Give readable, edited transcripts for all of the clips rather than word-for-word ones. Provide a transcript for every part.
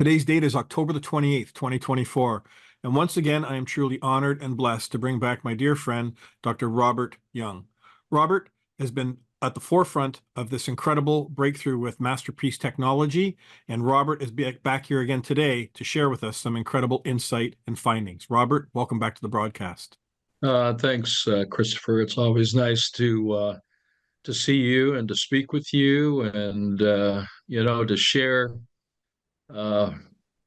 Today's date is October the 28th, 2024. And once again, I am truly honored and blessed to bring back my dear friend, Dr. Robert Young. Robert has been at the forefront of this incredible breakthrough with MasterPeace technology. And Robert is back here again today to share with us some incredible insight and findings. Robert, welcome back to the broadcast. Thanks, Christopher. It's always nice to see you and to speak with you, and to share uh,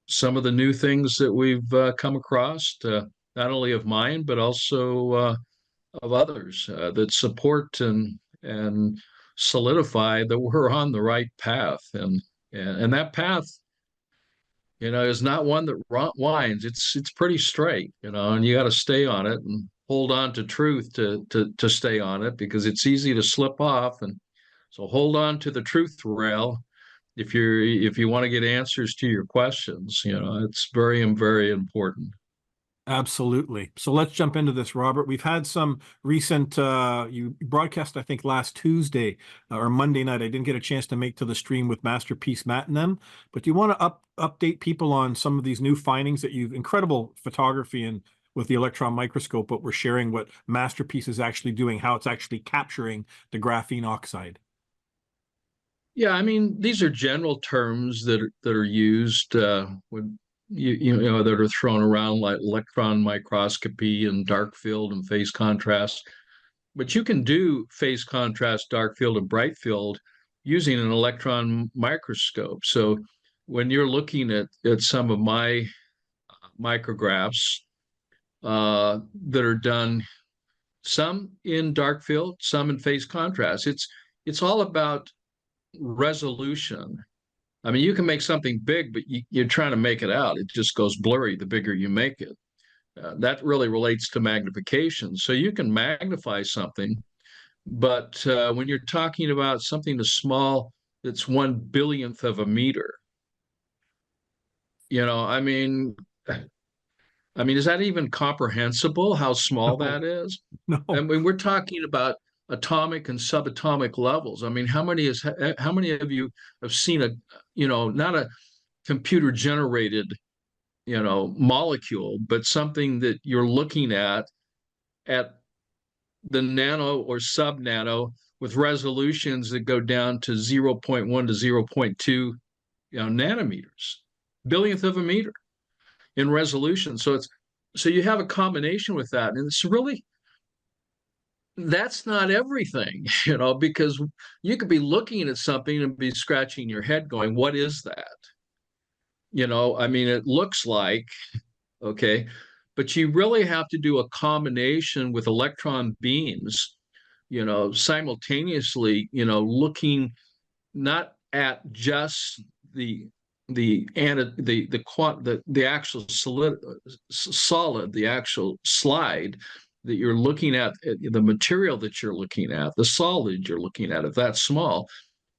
some of the new things that we've come across, not only of mine but also of others that support and solidify that we're on the right path, and that path, is not one that winds. It's pretty straight, and you got to stay on it and hold on to truth to stay on it, because it's easy to slip off. And so hold on to the truth rail if you want to get answers to your questions. It's very, very important. Absolutely. So let's jump into this, Robert. We've had some recent, you broadcast, I think, last Tuesday or Monday night. I didn't get a chance to make to the stream with MasterPeace, Matt and them, but do you want to update people on some of these new findings that incredible photography and with the electron microscope, what we're sharing, what MasterPeace is actually doing, how it's actually capturing the graphene oxide? Yeah, I mean, these are general terms that are used when that are thrown around, like electron microscopy and dark field and phase contrast. But you can do phase contrast, dark field, and bright field using an electron microscope. So when you're looking at some of my micrographs that are done, some in dark field, some in phase contrast, it's all about resolution. I mean, you can make something big, but you're trying to make it out. It just goes blurry the bigger you make it. That really relates to magnification. So you can magnify something, but when you're talking about something as small that's 1/1000th of a meter, I mean, is that even comprehensible, how small No, that is? no. I mean, we're talking about atomic and subatomic levels. I mean, how many of you have seen not a computer generated, molecule, but something that you're looking at the nano or sub nano, with resolutions that go down to 0.1 to 0.2, nanometers, billionth of a meter in resolution. So you have a combination with that, and it's really, that's not everything, because you could be looking at something and be scratching your head going, what is that? I mean, it looks like, okay, but you really have to do a combination with electron beams, simultaneously, looking not at just the actual solid, the actual slide that you're looking at, the material that you're looking at, the solid you're looking at, if that's small,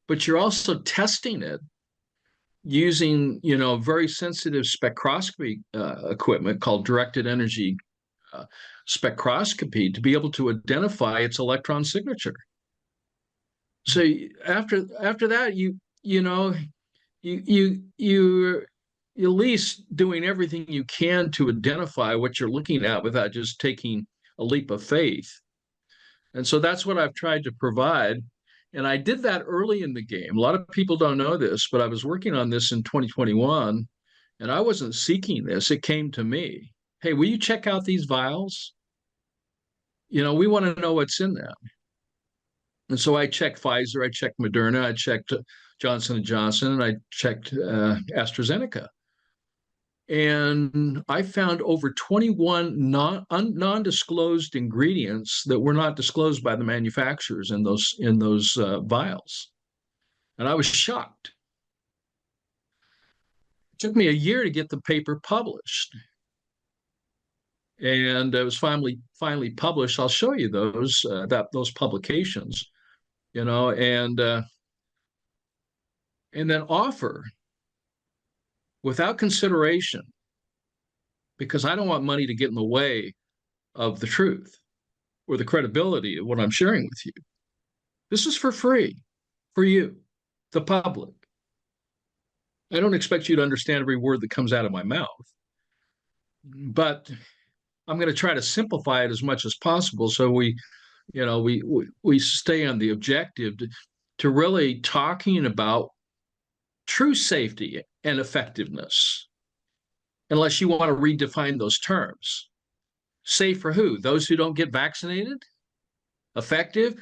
but you're also testing it using, very sensitive spectroscopy equipment called directed energy spectroscopy to be able to identify its electron signature. So after that, you're at least doing everything you can to identify what you're looking at without just taking a leap of faith. And so that's what I've tried to provide. And I did that early in the game. A lot of people don't know this, but I was working on this in 2021, and I wasn't seeking this. It came to me. Hey, will you check out these vials? We want to know what's in them. And so I checked Pfizer, I checked Moderna, I checked Johnson & Johnson, and I checked AstraZeneca. And I found over 21 non-disclosed ingredients that were not disclosed by the manufacturers in those vials. And I was shocked. It took me a year to get the paper published. And it was finally published. I'll show you those publications, and then offer without consideration, because I don't want money to get in the way of the truth or the credibility of what I'm sharing with you. This is for free, for you, the public. I don't expect you to understand every word that comes out of my mouth, but I'm going to try to simplify it as much as possible so we stay on the objective to really talking about true safety and effectiveness, unless you want to redefine those terms. Safe for who? Those who don't get vaccinated? Effective,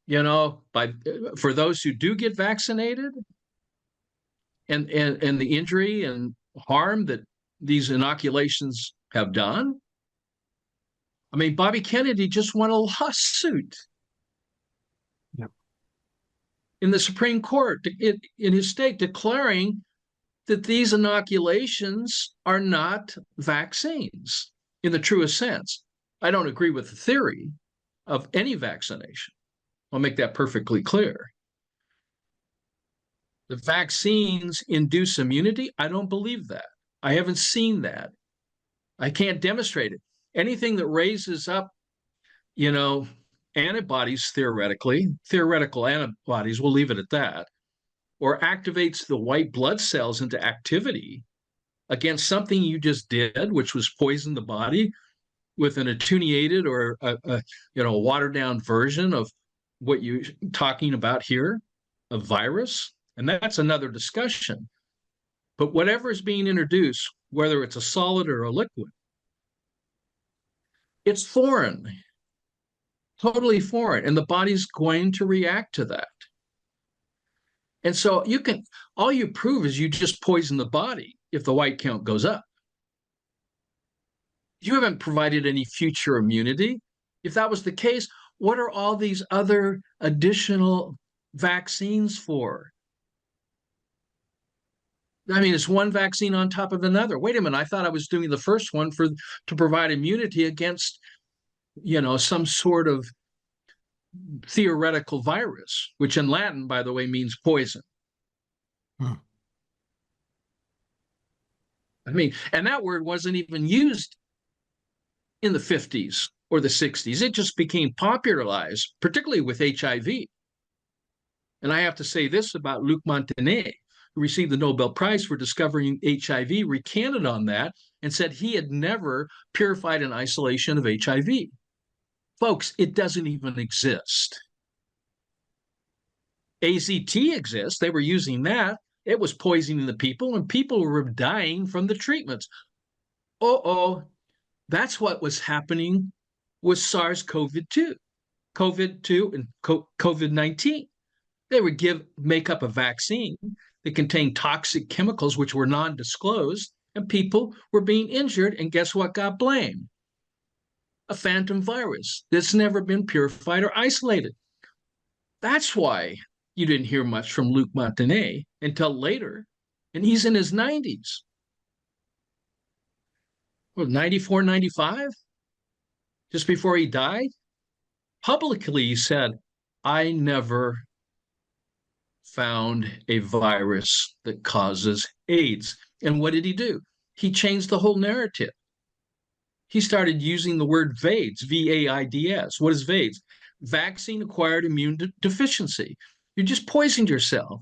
for those who do get vaccinated, and the injury and harm that these inoculations have done. I mean, Bobby Kennedy just won a lawsuit in the Supreme Court in his state, declaring that these inoculations are not vaccines in the truest sense. I don't agree with the theory of any vaccination. I'll make that perfectly clear. The vaccines induce immunity? I don't believe that. I haven't seen that. I can't demonstrate it. Anything that raises up, antibodies, theoretical antibodies, we'll leave it at that, or activates the white blood cells into activity against something you just did, which was poison the body with an attenuated or a watered down version of what you're talking about here, a virus. And that's another discussion. But whatever is being introduced, whether it's a solid or a liquid, it's foreign, totally foreign, and the body's going to react to that. And so all you prove is you just poison the body if the white count goes up. You haven't provided any future immunity. If that was the case, what are all these other additional vaccines for? I mean, it's one vaccine on top of another. Wait a minute, I thought I was doing the first one to provide immunity against, some sort of theoretical virus, which in Latin, by the way, means poison. I mean, and that word wasn't even used in the 50s or the 60s. It just became popularized, particularly with HIV. And I have to say this about Luc Montagnier, who received the Nobel Prize for discovering HIV, recanted on that and said he had never purified an isolation of HIV. Folks, it doesn't even exist. AZT exists. They were using that. It was poisoning the people, and people were dying from the treatments. That's what was happening with SARS-CoV-2, and COVID-19. They would make up a vaccine that contained toxic chemicals which were non-disclosed, and people were being injured, and guess what got blamed? A phantom virus that's never been purified or isolated. That's why you didn't hear much from Luc Montagnier until later, and he's in his 90s. Well, 94, 95, just before he died. Publicly, he said, I never found a virus that causes AIDS. And what did he do? He changed the whole narrative. He started using the word VAIDS, V-A-I-D-S. What is VAIDS? Vaccine-acquired immune deficiency. You just poisoned yourself.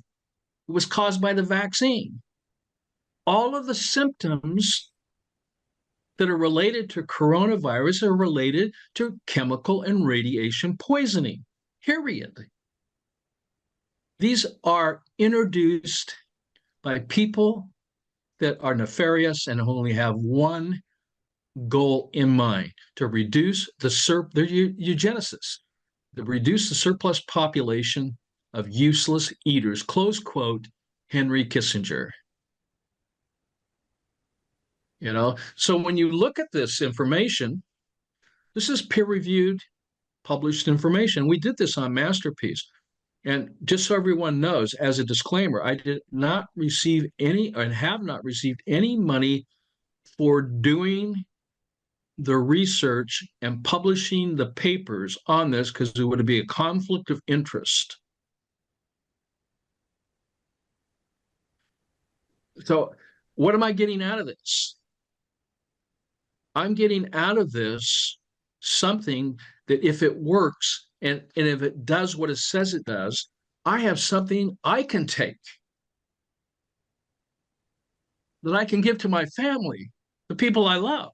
It was caused by the vaccine. All of the symptoms that are related to coronavirus are related to chemical and radiation poisoning, period. These are introduced by people that are nefarious and only have one goal in mind: to reduce they're eugenicists, to reduce the surplus population of useless eaters, close quote, Henry Kissinger. So when you look at this information, this is peer-reviewed, published information. We did this on MasterPeace. And just so everyone knows, as a disclaimer, I did not receive any and have not received any money for doing the research and publishing the papers on this, because it would be a conflict of interest. So what am I getting out of this? I'm getting out of this something that, if it works and if it does what it says it does, I have something I can take that I can give to my family, the people I love.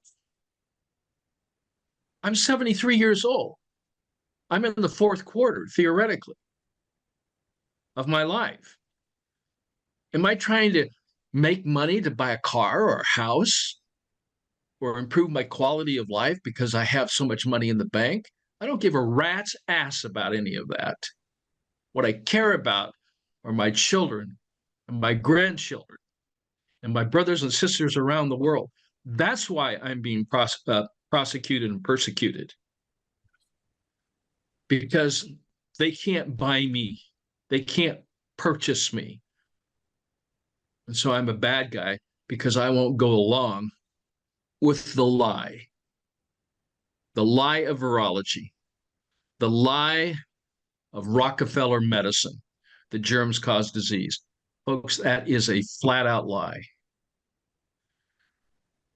I'm 73 years old. I'm in the fourth quarter, theoretically, of my life. Am I trying to make money to buy a car or a house or improve my quality of life because I have so much money in the bank? I don't give a rat's ass about any of that. What I care about are my children and my grandchildren and my brothers and sisters around the world. That's why I'm being prosecuted and persecuted, because they can't buy me. They can't purchase me. And so I'm a bad guy because I won't go along with the lie of virology, the lie of Rockefeller medicine, that germs cause disease. Folks, that is a flat out lie.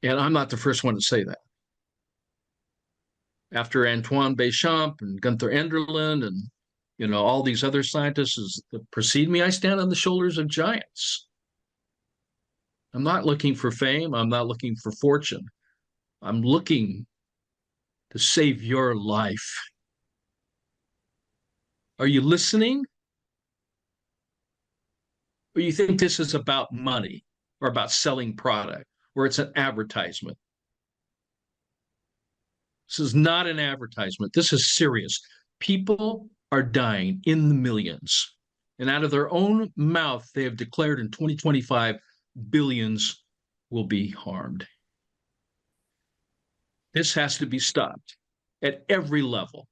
And I'm not the first one to say that. After Antoine Béchamp and Gunther Enderlin and all these other scientists that precede me, I stand on the shoulders of giants. I'm not looking for fame. I'm not looking for fortune. I'm looking to save your life. Are you listening? Or you think this is about money or about selling product, or it's an advertisement? This is not an advertisement. This is serious. People are dying in the millions. And out of their own mouth, they have declared in 2025, billions will be harmed. This has to be stopped at every level.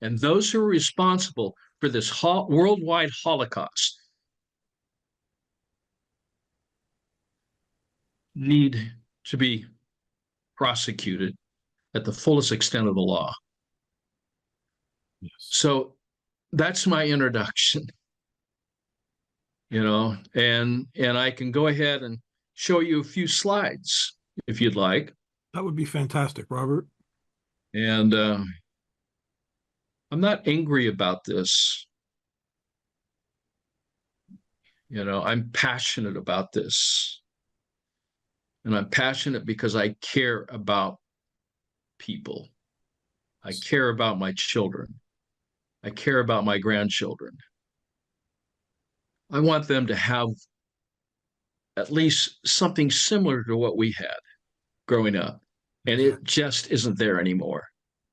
And those who are responsible for this worldwide Holocaust need to be prosecuted at the fullest extent of the law. Yes. So that's my introduction, and I can go ahead and show you a few slides if you'd like. That would be fantastic, Robert. And I'm not angry about this. I'm passionate about this. And I'm passionate because I care about people. I care about my children. I care about my grandchildren. I want them to have at least something similar to what we had growing up. And it just isn't there anymore.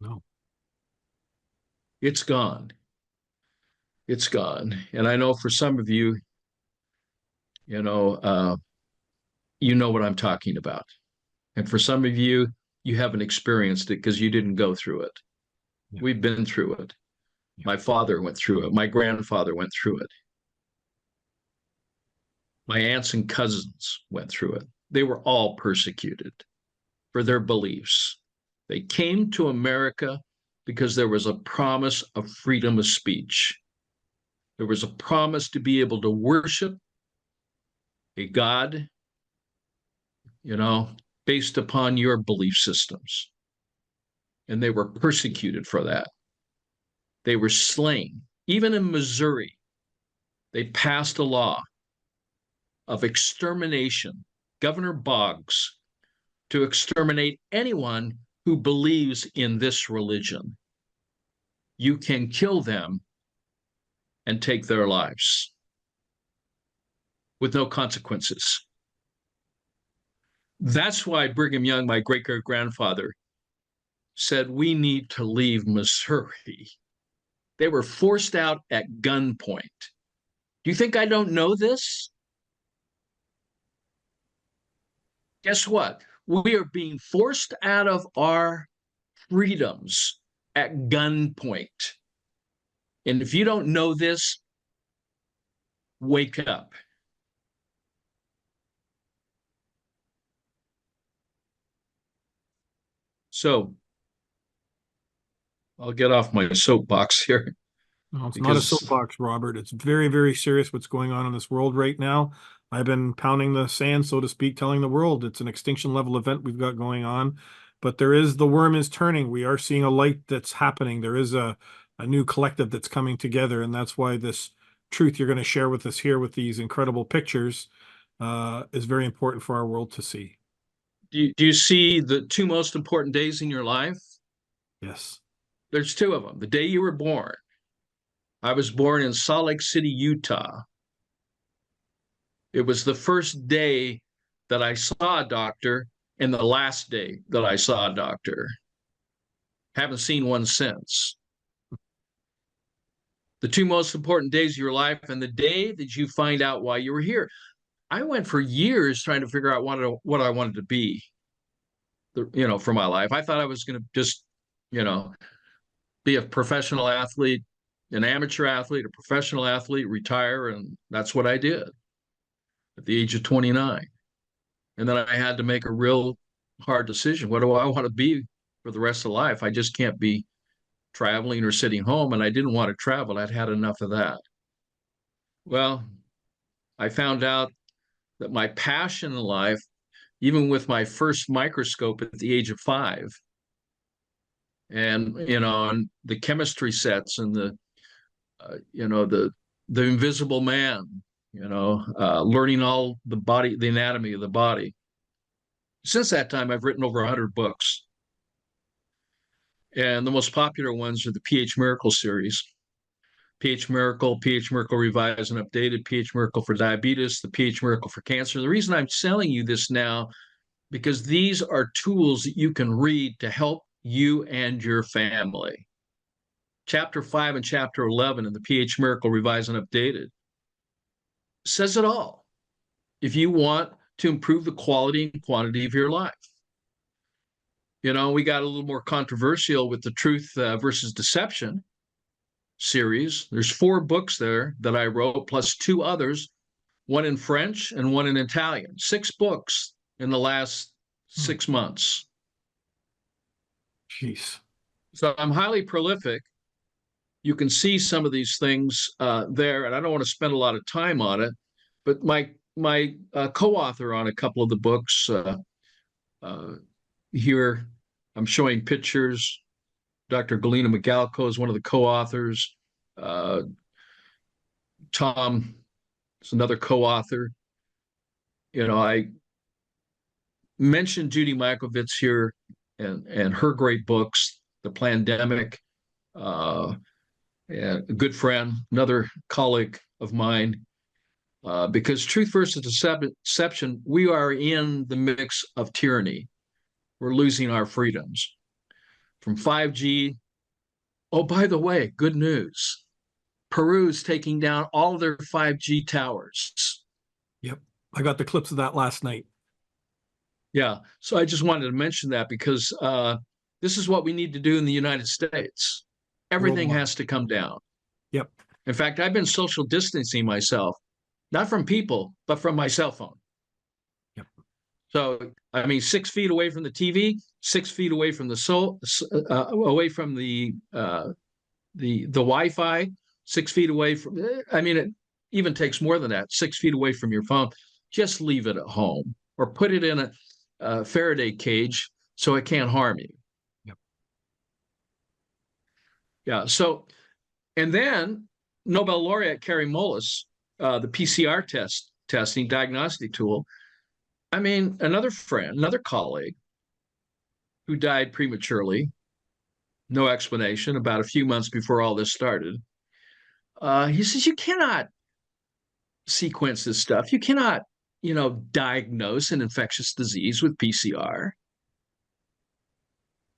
No. It's gone. It's gone. And I know for some of you, you know what I'm talking about. And for some of you, you haven't experienced it because you didn't go through it. Yeah. We've been through it. Yeah. My father went through it. My grandfather went through it. My aunts and cousins went through it. They were all persecuted for their beliefs. They came to America because there was a promise of freedom of speech. There was a promise to be able to worship a God, based upon your belief systems. And they were persecuted for that. They were slain. Even in Missouri, they passed a law of extermination, Governor Boggs, to exterminate anyone who believes in this religion. You can kill them and take their lives with no consequences. That's why Brigham Young, my great-great-grandfather, said we need to leave Missouri. They were forced out at gunpoint. Do you think I don't know this? Guess what? We are being forced out of our freedoms at gunpoint. And if you don't know this, wake up. So I'll get off my soapbox here. No, it's not a soapbox, Robert. It's very, very serious what's going on in this world right now. I've been pounding the sand, so to speak, telling the world it's an extinction level event we've got going on. But the worm is turning. We are seeing a light that's happening. There is a new collective that's coming together. And that's why this truth you're going to share with us here with these incredible pictures is very important for our world to see. Do you see the two most important days in your life? Yes. There's two of them. The day you were born. I was born in Salt Lake City, Utah. It was the first day that I saw a doctor and the last day that I saw a doctor. Haven't seen one since. The two most important days of your life and the day that you find out why you were here. I went for years trying to figure out what I wanted to be, for my life. I thought I was going to just, be a professional athlete, an amateur athlete, a professional athlete, retire, and that's what I did at the age of 29. And then I had to make a real hard decision. What do I want to be for the rest of life? I just can't be traveling or sitting home, and I didn't want to travel. I'd had enough of that. Well, I found out that my passion in life, even with my first microscope at the age of 5, and and the chemistry sets and the invisible man, learning all the body, the anatomy of the body. Since that time, I've written over 100 books. And the most popular ones are the pH Miracle series. pH Miracle Revised and Updated, pH Miracle for Diabetes, the pH Miracle for Cancer. The reason I'm telling you this now, because these are tools that you can read to help you and your family. Chapter 5 and Chapter 11 in the pH Miracle Revised and Updated says it all. If you want to improve the quality and quantity of your life. We got a little more controversial with the Truth versus Deception series. There's 4 books there that I wrote, plus 2 others, one in French and one in Italian. 6 books in the last 6 months. Jeez. So I'm highly prolific. You can see some of these things there, and I don't want to spend a lot of time on it, but my co-author on a couple of the books here, I'm showing pictures. Dr. Galena Magalko is one of the co-authors. Tom is another co-author. I mentioned Judy Mikovits here and her great books, The Plandemic, and a good friend, another colleague of mine, because Truth versus Deception, we are in the mix of tyranny. We're losing our freedoms from 5G. Oh, by the way, good news. Peru's taking down all of their 5G towers. Yep. I got the clips of that last night. Yeah. So I just wanted to mention that because this is what we need to do in the United States. Everything has to come down. Yep. In fact, I've been social distancing myself, not from people, but from my cell phone. Yep. So, 6 feet away from the TV, 6 feet away from the away from the Wi-Fi, 6 feet away from. It even takes more than that. 6 feet away from your phone. Just leave it at home or put it in a Faraday cage so it can't harm you. Yep. Yeah. So, and then Nobel laureate Kary Mullis, the PCR testing diagnostic tool. Another friend, another colleague who died prematurely, no explanation, about a few months before all this started. He says, you cannot sequence this stuff. You cannot, diagnose an infectious disease with PCR.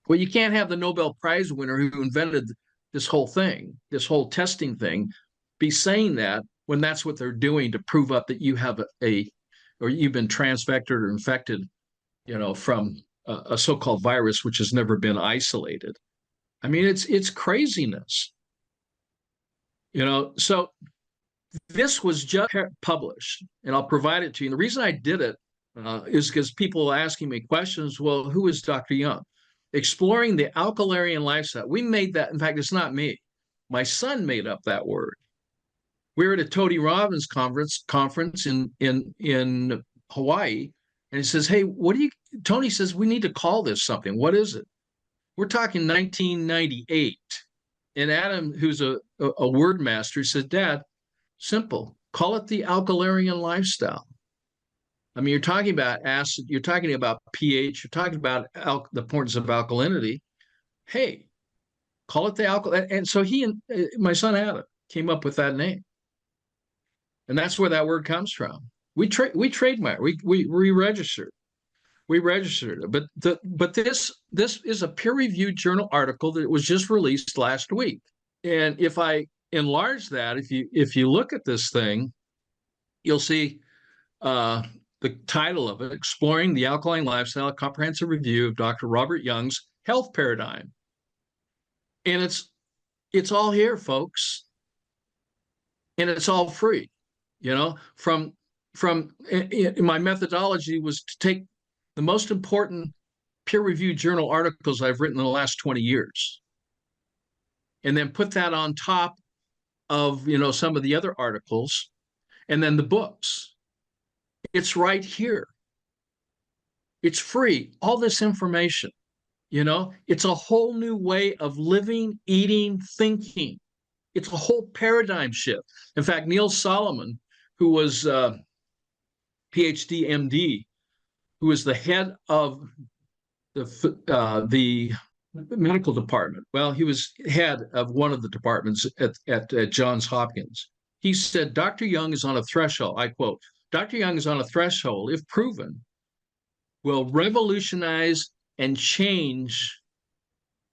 Well, you can't have the Nobel Prize winner who invented this whole thing, this whole testing thing, be saying that when that's what they're doing to prove up that you have or you've been transfected or infected, from a so-called virus which has never been isolated. It's craziness. So this was just published, and I'll provide it to you. And the reason I did it is because people are asking me questions. Well, who is Dr. Young? Exploring the alkaline lifestyle. We made that. In fact, it's not me. My son made up that word. We were at a Tony Robbins conference in Hawaii, and he says, "Hey, Tony says we need to call this something. What is it?" We're talking 1998, and Adam, who's a word master, said, "Dad, simple. Call it the alkaline lifestyle." I mean, you're talking about acid, you're talking about pH, you're talking about the importance of alkalinity. Hey, call it the alkaline. And so he and my son Adam came up with that name, and that's where that word comes from. We trademark, we registered, it. But this is a peer-reviewed journal article that was just released last week. And if I enlarge that, if you look at this thing, you'll see the title of it, Exploring the Alkaline Lifestyle, a Comprehensive Review of Dr. Robert Young's Health Paradigm. And it's all here, folks. And it's all free. You know, from my methodology was to take the most important peer-reviewed journal articles I've written in the last 20 years, and then put that on top of, you know, some of the other articles, and then the books. It's right here. It's free. All this information, you know, it's a whole new way of living, eating, thinking. It's a whole paradigm shift. In fact, Neil Solomon, who was PhD MD, who was the head of the medical department. Well, he was head of one of the departments at Johns Hopkins. He said, Dr. Young is on a threshold, I quote, Dr. Young is on a threshold, if proven, will revolutionize and change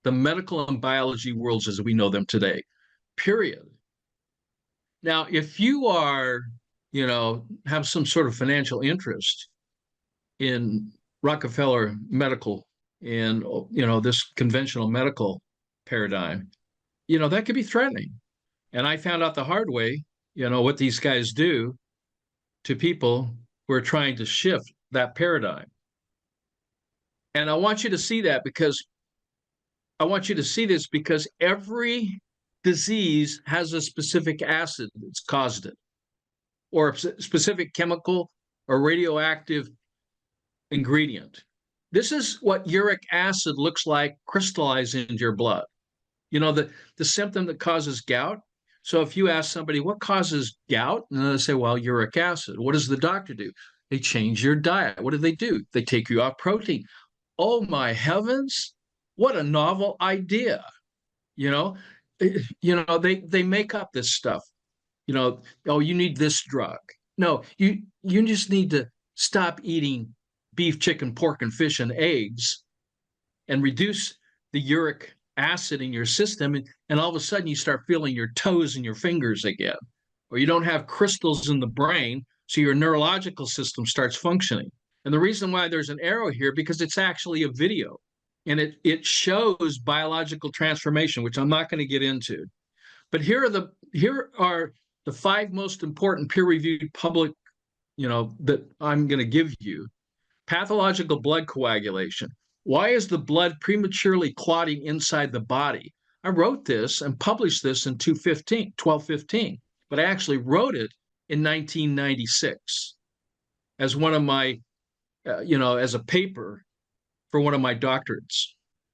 the medical and biology worlds as we know them today, period. Now, if you are, you know, have some sort of financial interest in Rockefeller medical and, you know, this conventional medical paradigm, you know, that could be threatening. And I found out the hard way, you know, what these guys do to people who are trying to shift that paradigm. And I want you to see that because every disease has a specific acid that's caused it, or a specific chemical or radioactive ingredient. This is what uric acid looks like crystallized into your blood. You know, the symptom that causes gout. So if you ask somebody, what causes gout? And they say, well, uric acid. What does the doctor do? They change your diet. What do? They take you off protein. Oh, my heavens. What a novel idea. You know, they make up this stuff. You know, oh, you need this drug. No, you just need to stop eating beef, chicken, pork, and fish and eggs and reduce the uric acid in your system. And all of a sudden you start feeling your toes and your fingers again, or you don't have crystals in the brain. So your neurological system starts functioning. And the reason why there's an arrow here, because it's actually a video and it shows biological transformation, which I'm not going to get into. But here are the 5 most important peer-reviewed public, you know, that I'm going to give you. Pathological blood coagulation. Why is the blood prematurely clotting inside the body? I wrote this and published this in 1215, but I actually wrote it in 1996 as one of my, as a paper for one of my doctorates.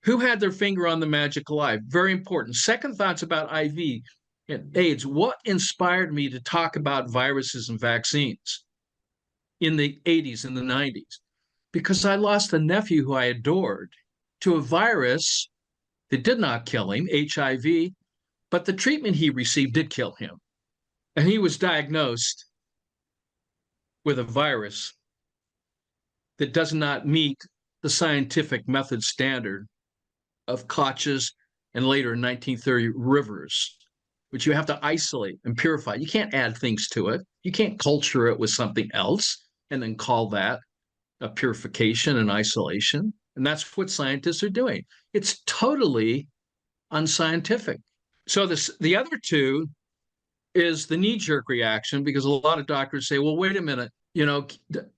Who had their finger on the magical eye? Very important. Second thoughts about IV and AIDS. What inspired me to talk about viruses and vaccines in the 80s and the 90s? Because I lost a nephew who I adored to a virus that did not kill him, HIV, but the treatment he received did kill him. And he was diagnosed with a virus that does not meet the scientific method standard of Koch's and later in 1930 Rivers, which you have to isolate and purify. You can't add things to it. You can't culture it with something else and then call that a purification and isolation. And that's what scientists are doing. It's totally unscientific. So the other two is the knee-jerk reaction, because a lot of doctors say, well, wait a minute, you know,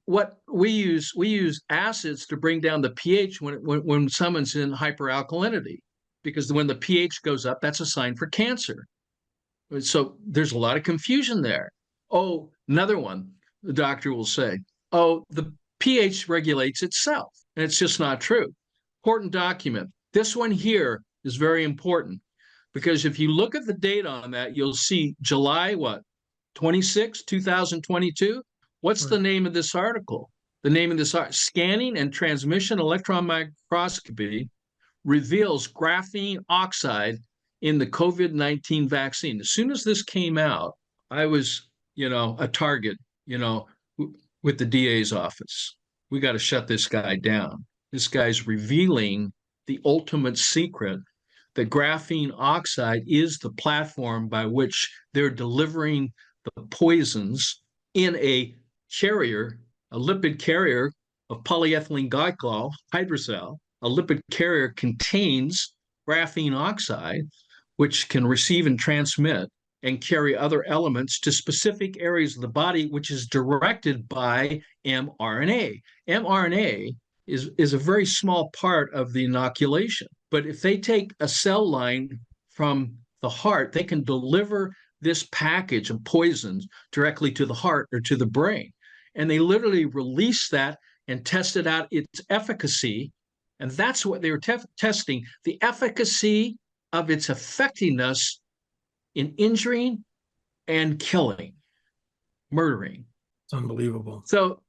what we use acids to bring down the pH when someone's in hyperalkalinity, because when the pH goes up, that's a sign for cancer. So there's a lot of confusion there. Oh, another one, the doctor will say, oh, the pH regulates itself. And it's just not true. Important document. This one here is very important, because if you look at the data on that, you'll see July 26, 2022. What's the name of this article? The name of this art, Scanning and Transmission Electron Microscopy Reveals Graphene Oxide in the COVID-19 Vaccine. As soon as this came out, I was, a target, with the DA's office. We got to shut this guy down. This guy's revealing the ultimate secret that graphene oxide is the platform by which they're delivering the poisons in a carrier, a lipid carrier of polyethylene glycol hydrocell. A lipid carrier contains graphene oxide, which can receive and transmit and carry other elements to specific areas of the body, which is directed by mRNA. mRNA is a very small part of the inoculation. But if they take a cell line from the heart, they can deliver this package of poisons directly to the heart or to the brain. And they literally release that and tested out its efficacy. And that's what they were testing, the efficacy of its effectiveness in injuring and killing, murdering. It's unbelievable. So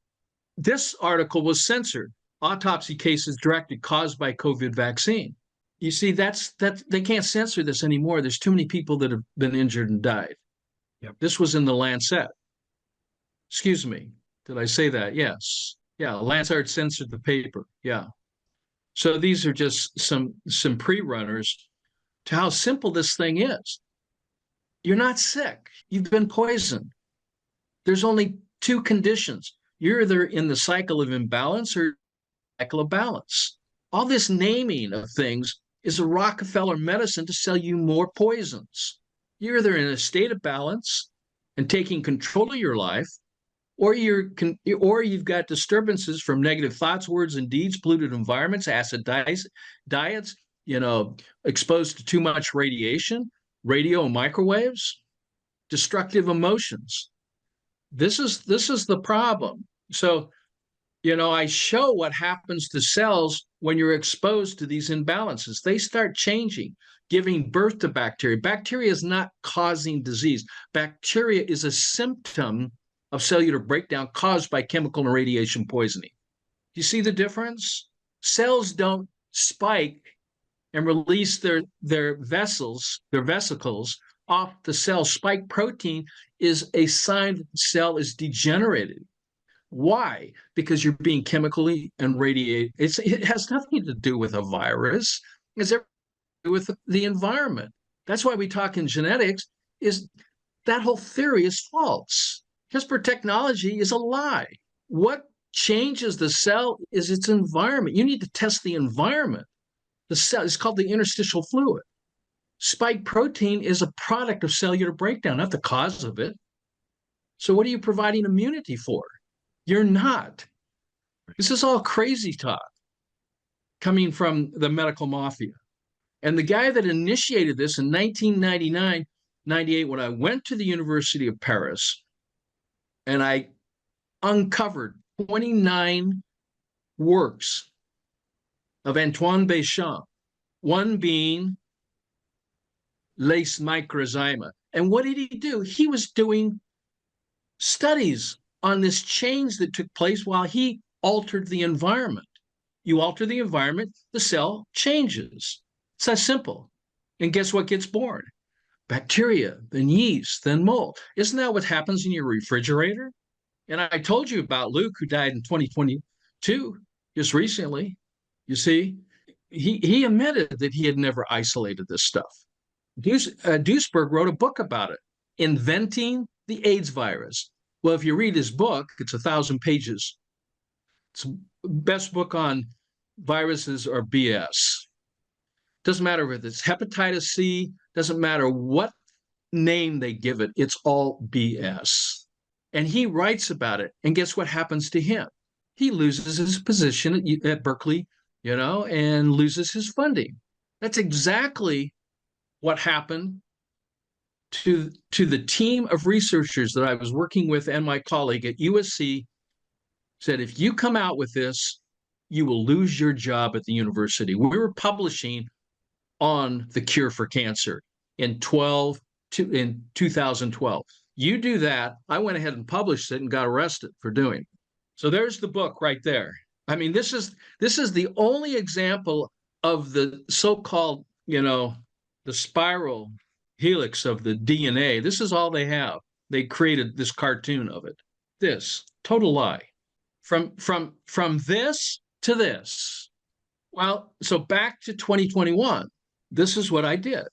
this article was censored. Autopsy cases directed caused by COVID vaccine. You see, that's they can't censor this anymore. There's too many people that have been injured and died. Yep. This was in the Lancet. Excuse me. Did I say that? Yes. Yeah, Lancet censored the paper. Yeah. So these are just some pre-runners to how simple this thing is. You're not sick. You've been poisoned. There's only two conditions. You're either in the cycle of imbalance or cycle of balance. All this naming of things is a Rockefeller medicine to sell you more poisons. You're either in a state of balance and taking control of your life, or you've got disturbances from negative thoughts, words, and deeds, polluted environments, acid diets, exposed to too much radiation, radio and microwaves, destructive emotions. This is the problem. So, I show what happens to cells when you're exposed to these imbalances. They start changing, giving birth to bacteria. Bacteria is not causing disease. Bacteria is a symptom of cellular breakdown caused by chemical and radiation poisoning. You see the difference? Cells don't spike and release their vesicles off the cell. Spike protein is a sign that the cell is degenerated. Why? Because you're being chemically and radiated. It has nothing to do with a virus. It's everything to do with the environment. That's why we talk in genetics, is that whole theory is false. CRISPR technology is a lie. What changes the cell is its environment. You need to test the environment. The cell is called the interstitial fluid. Spike protein is a product of cellular breakdown, not the cause of it. So what are you providing immunity for? You're not. This is all crazy talk coming from the medical mafia. And the guy that initiated this in 1999, 98, when I went to the University of Paris, and I uncovered 29 works of Antoine Béchamp, one being Les Microzyma. And what did he do? He was doing studies on this change that took place while he altered the environment. You alter the environment, the cell changes. It's that simple. And guess what gets born? Bacteria, then yeast, then mold. Isn't that what happens in your refrigerator? And I told you about Luke, who died in 2022, just recently. You see, he admitted that he had never isolated this stuff. Duisberg wrote a book about it, Inventing the AIDS Virus. Well, if you read his book, it's 1,000 pages. It's the best book on viruses or BS. Doesn't matter if it's hepatitis C, doesn't matter what name they give it, it's all BS. And he writes about it, and guess what happens to him? He loses his position at Berkeley, and loses his funding. That's exactly what happened to the team of researchers that I was working with and my colleague at USC. Said, if you come out with this, you will lose your job at the university. We were publishing on the cure for cancer in 2012. You do that, I went ahead and published it and got arrested for doing it. So there's the book right there. I mean, this is the only example of the so-called, the spiral helix of the DNA. This is all they have. They created this cartoon of it. This total lie. From this to this. Well, so back to 2021. This is what I did.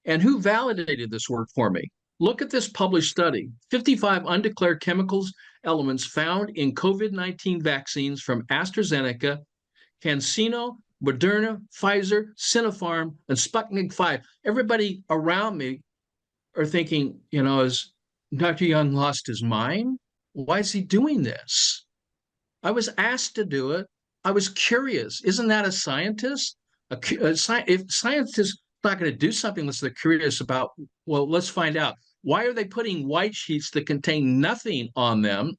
And who validated this work for me? Look at this published study. 55 undeclared chemicals elements found in COVID-19 vaccines from AstraZeneca, CanSino, Moderna, Pfizer, Sinopharm, and Sputnik 5. Everybody around me are thinking, is Dr. Young lost his mind? Why is he doing this? I was asked to do it. I was curious. Isn't that a scientist? If scientists not going to do something unless they're curious about, well, let's find out. Why are they putting white sheets that contain nothing on them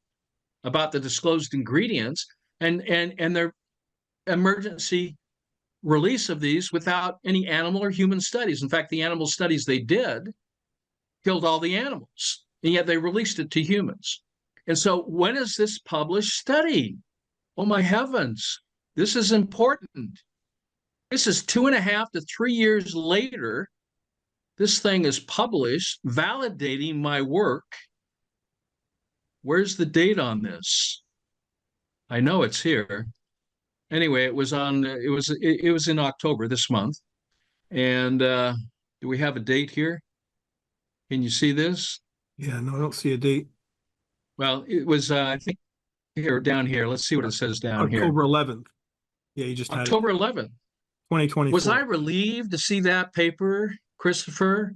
about the disclosed ingredients and their emergency release of these without any animal or human studies? In fact, the animal studies they did killed all the animals, and yet they released it to humans. And so when is this published study? Oh, my heavens, this is important. This is 2.5 to 3 years later. This thing is published, validating my work. Where's the date on this? I know it's here. Anyway, it was in October this month. And do we have a date here? Can you see this? Yeah, no, I don't see a date. Well, it was, I think, down here. Let's see what it says down here. October 11th. Yeah, you just had October 11th. 2024. Was I relieved to see that paper, Christopher?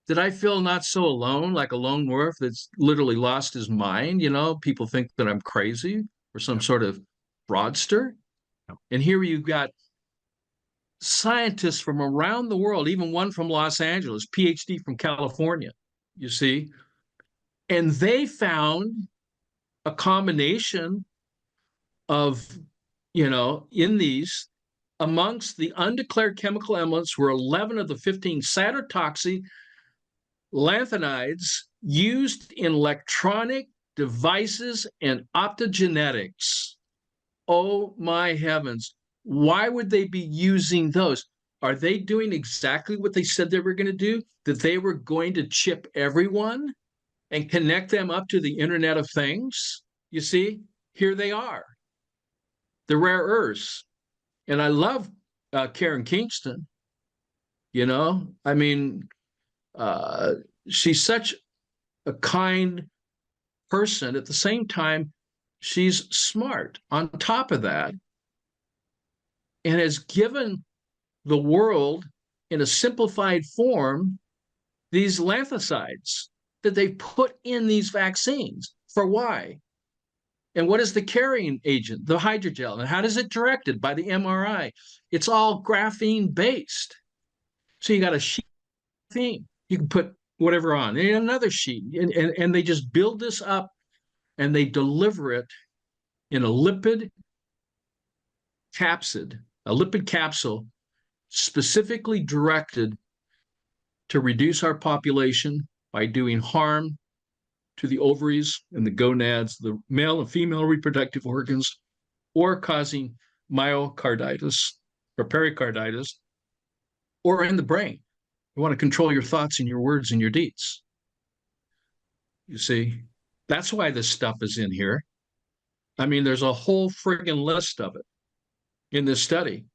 Did I feel not so alone, like a lone wolf that's literally lost his mind? People think that I'm crazy or some sort of fraudster. And here you've got scientists from around the world, even one from Los Angeles, PhD from California, you see, and they found a combination of, in these, amongst the undeclared chemical elements were 11 of the 15 cytotoxic lanthanides used in electronic devices and optogenetics. Oh my heavens. Why would they be using those? Are they doing exactly what they said they were going to do? That they were going to chip everyone and connect them up to the Internet of Things? You see, here they are. The rare earths. And I love Karen Kingston. I mean, she's such a kind person. At the same time, she's smart on top of that, and has given the world in a simplified form these lanthanides that they put in these vaccines. For why? And what is the carrying agent, the hydrogel, and how does it directed by the MRI? It's all graphene based. So you got a sheet of graphene. You can put whatever on, and another sheet, and they just build this up, and they deliver it in a lipid capsule specifically directed to reduce our population by doing harm to the ovaries and the gonads, the male and female reproductive organs, or causing myocarditis or pericarditis, or in the brain. You want to control your thoughts and your words and your deeds. You see, that's why this stuff is in here. I mean, there's a whole friggin' list of it in this study.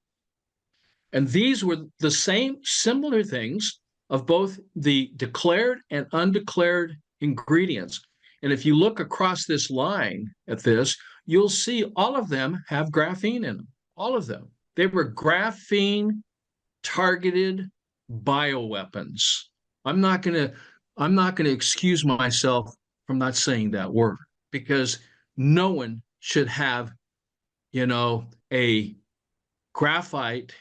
And these were the same similar things of both the declared and undeclared ingredients. And if you look across this line at this, you'll see all of them have graphene in them. All of them. They were graphene targeted bioweapons. I'm not going to excuse myself from not saying that word, because no one should have, a graphite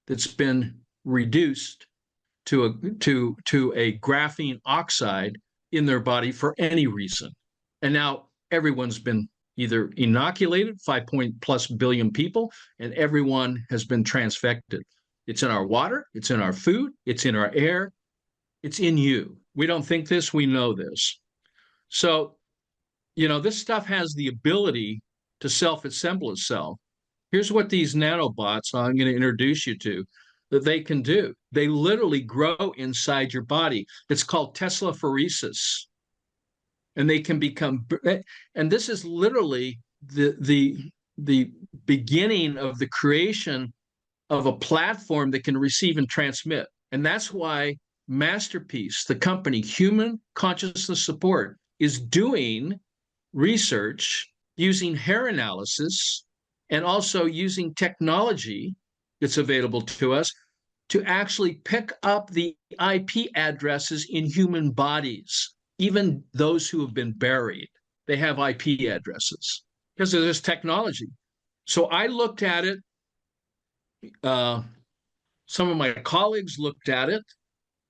that's been reduced to a graphene oxide in their body for any reason. And now everyone's been either inoculated, 5+ billion people, and everyone has been transfected. It's in our water, it's in our food, it's in our air, it's in you. We don't think this, we know this. So, this stuff has the ability to self-assemble itself. Here's what these nanobots I'm going to introduce you to that they can do. They literally grow inside your body. It's called teslaphoresis. And they can become, and this is literally the beginning of the creation of a platform that can receive and transmit. And that's why MasterPeace, the company, Human Consciousness Support, is doing research using hair analysis and also using technology that's available to us to actually pick up the IP addresses in human bodies, even those who have been buried. They have IP addresses because of this technology. So I looked at it. Some of my colleagues looked at it.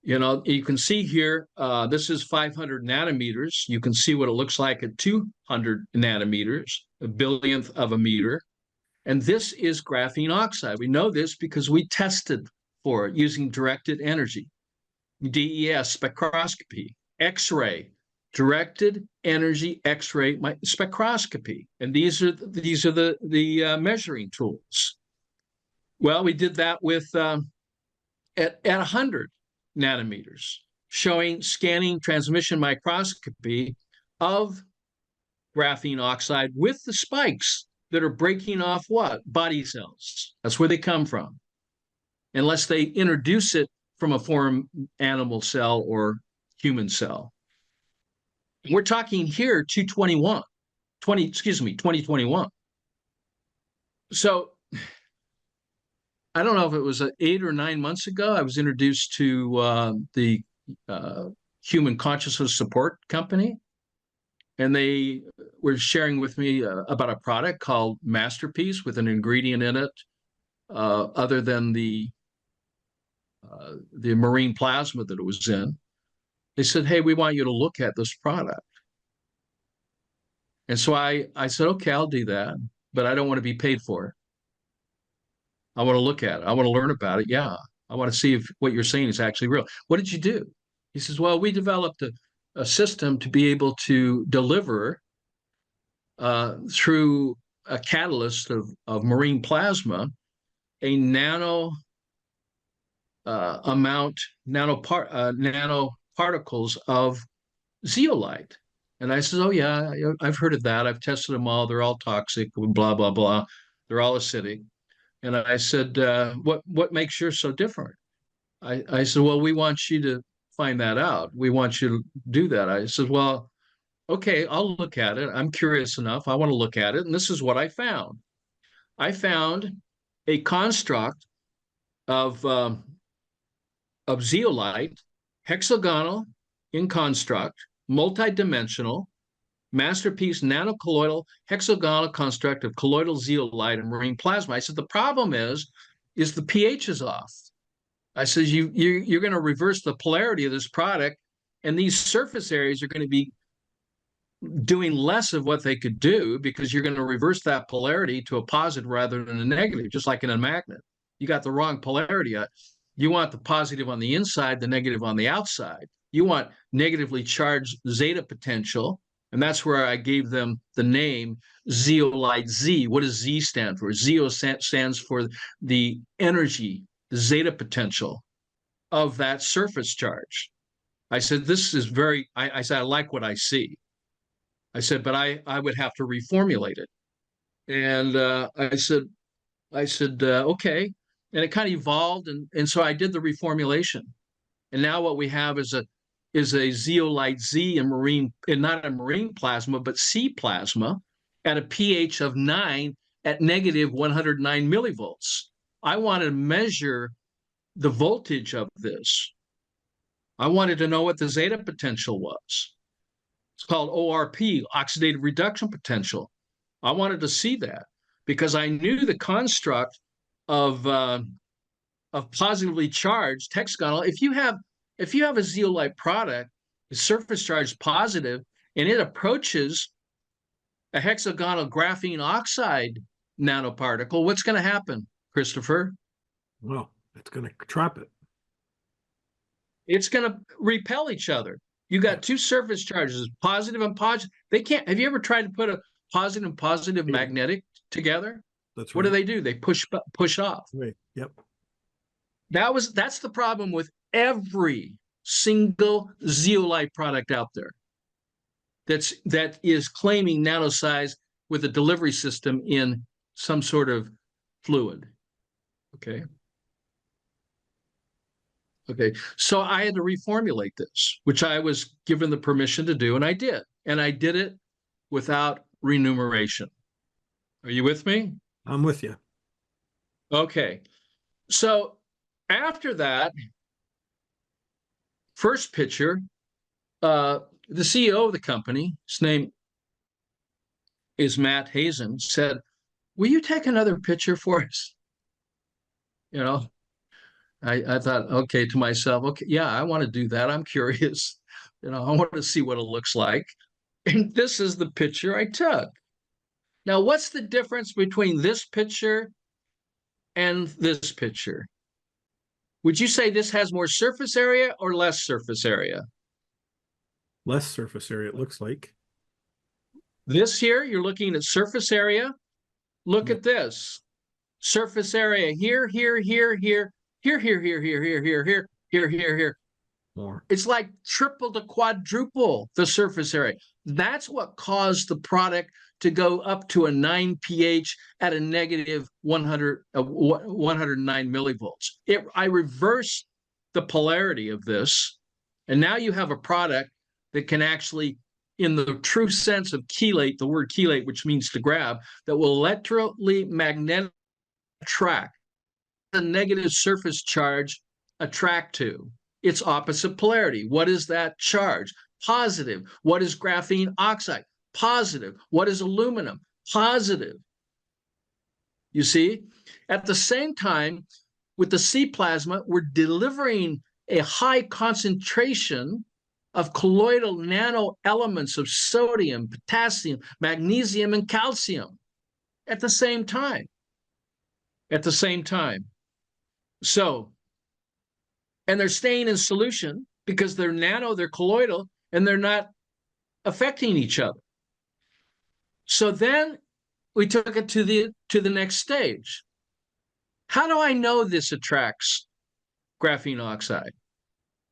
You can see here, this is 500 nanometers. You can see what it looks like at 200 nanometers, a billionth of a meter. And this is graphene oxide. We know this because we tested for it using directed energy, DES spectroscopy, X-ray, directed energy X-ray spectroscopy. And these are the measuring tools. Well, we did that with at 100 nanometers, showing scanning transmission microscopy of graphene oxide with the spikes that are breaking off what? Body cells. That's where they come from. Unless they introduce it from a foreign animal cell or human cell. We're talking here 2021. So I don't know if it was 8 or 9 months ago, I was introduced to the Human Consciousness Support Company. And they were sharing with me about a product called MasterPeace with an ingredient in it other than the marine plasma that it was in. They said, hey, we want you to look at this product. And so I said, okay, I'll do that, but I don't want to be paid for it. I want to look at it. I want to learn about it. Yeah. I want to see if what you're saying is actually real. What did you do? He says, well, we developed a system to be able to deliver through a catalyst of marine plasma, a nanoparticles of zeolite. And I said, oh yeah, I've heard of that. I've tested them all. They're all toxic, blah, blah, blah. They're all acidic. And I said, what makes yours so different? I said, well, we want you to find that out. We want you to do that. I said, well, okay, I'll look at it. I'm curious enough. I want to look at it. And this is what I found. I found a construct of zeolite, hexagonal in construct, multidimensional, MasterPeace nanocolloidal hexagonal construct of colloidal zeolite and marine plasma. I said, the problem is the pH is off. I said, you're going to reverse the polarity of this product, and these surface areas are going to be doing less of what they could do because you're going to reverse that polarity to a positive rather than a negative, just like in a magnet. You got the wrong polarity. You want the positive on the inside, the negative on the outside. You want negatively charged zeta potential, and that's where I gave them the name zeolite Z. What does Z stand for? Zeo stands for the energy, the zeta potential of that surface charge. I said, this is I said, I like what I see. I said, but I would have to reformulate it. And I said, okay. And it kind of evolved. And so I did the reformulation. And now what we have is a zeolite Z and not a marine plasma, but sea plasma at a pH of 9 at negative 109 millivolts. I wanted to measure the voltage of this. I wanted to know what the zeta potential was. It's called ORP, oxidative reduction potential. I wanted to see that because I knew the construct of positively charged hexagonal. If you have a zeolite product, the surface charge is positive, and it approaches a hexagonal graphene oxide nanoparticle, what's going to happen, Christopher? Well, it's going to trap it. It's going to repel each other. You got two surface charges, positive and positive. They can't. Have you ever tried to put a positive and positive magnetic together? That's What right. do? They push off. Right. Yep. That's the problem with every single zeolite product out there that is claiming nanosize with a delivery system in some sort of fluid. Okay. Okay. So I had to reformulate this, which I was given the permission to do, and I did. And I did it without remuneration. Are you with me? I'm with you. Okay. So after that first picture, the CEO of the company, his name is Matt Hazen, said, "Will you take another picture for us?" You know, I thought, okay, to myself, okay, yeah, I want to do that. I'm curious. You know, I want to see what it looks like. And this is the picture I took. Now, what's the difference between this picture and this picture? Would you say this has more surface area or less surface area? Less surface area, it looks like. This here, you're looking at surface area. Look at this. Surface area here, here, here, here, here, here, here, here, here, here, here, here, here, here. More. It's like triple to quadruple the surface area. That's what caused the product to go up to a 9 pH at a negative 109 millivolts. I reversed the polarity of this, and now you have a product that can actually, in the true sense of chelate, the word chelate, which means to grab, that will electrically magnetic attract the negative surface charge attract to its opposite polarity. What is that charge? Positive. What is graphene oxide? Positive. What is aluminum? Positive. You see, at the same time, with the C plasma, we're delivering a high concentration of colloidal nano elements of sodium, potassium, magnesium, and calcium at the same time. At the same time. So, and they're staying in solution because they're nano, they're colloidal, and they're not affecting each other. So then we took it to the next stage. How do I know this attracts graphene oxide?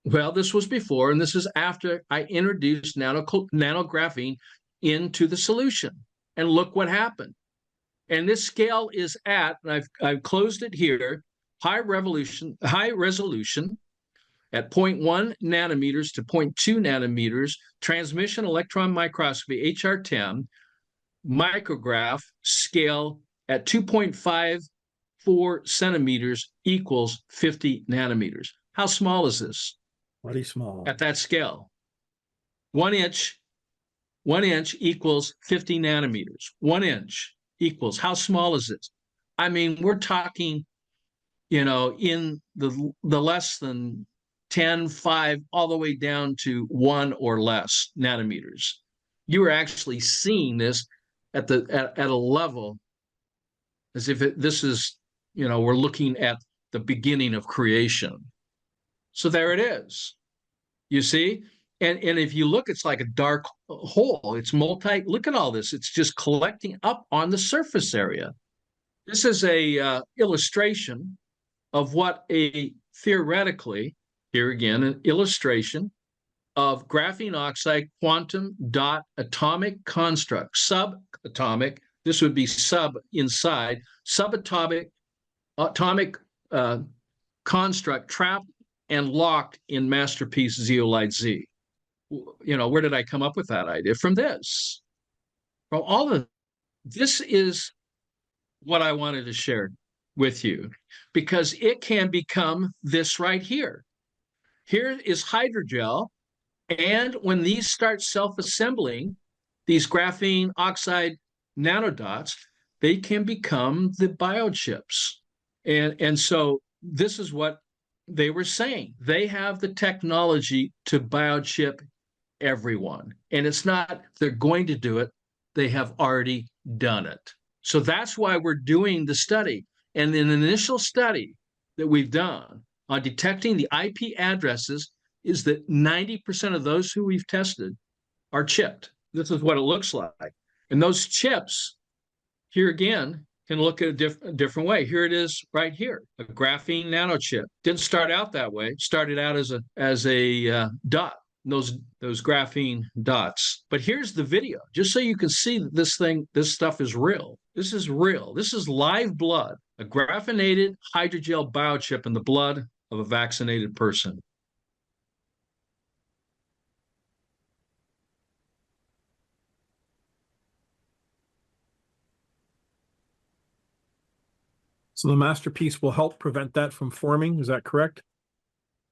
Well, this was before, and this is after I introduced nanographene into the solution. And look what happened. And this scale is at, and I've closed it here, high resolution at 0.1 nanometers to 0.2 nanometers, transmission electron microscopy, HR10, micrograph scale at 2.54 centimeters equals 50 nanometers. How small is this? Pretty small. At that scale. 1 inch equals 50 nanometers. 1 inch equals, how small is this? I mean, we're talking, you know, in the less than 10, 5, all the way down to 1 or less nanometers. You are actually seeing this at a level as if this is, you know, we're looking at the beginning of creation. So there it is. You see? And if you look, it's like a dark hole. It's look at all this. It's just collecting up on the surface area. This is a illustration of what theoretically, here again, an illustration of graphene oxide quantum dot atomic construct, subatomic, this would be sub inside, subatomic atomic construct trapped and locked in MasterPeace Zeolite Z. You know, where did I come up with that idea? From this. From all of this is what I wanted to share with you, because it can become this right here. Here is hydrogel, and when these start self-assembling, these graphene oxide nanodots, they can become the biochips. And so this is what they were saying. They have the technology to biochip everyone. And it's not they're going to do it, they have already done it. So that's why we're doing the study. And in the initial study that we've done on detecting the IP addresses is that 90% of those who we've tested are chipped. This is what it looks like. And those chips, here again, can look at a different way. Here it is right here, a graphene nanochip. Didn't start out that way. It started out as a dot, those graphene dots. But here's the video, just so you can see that this stuff is real. This is real. This is live blood, a graphenated hydrogel biochip in the blood of a vaccinated person. So the MasterPeace will help prevent that from forming. Is that correct,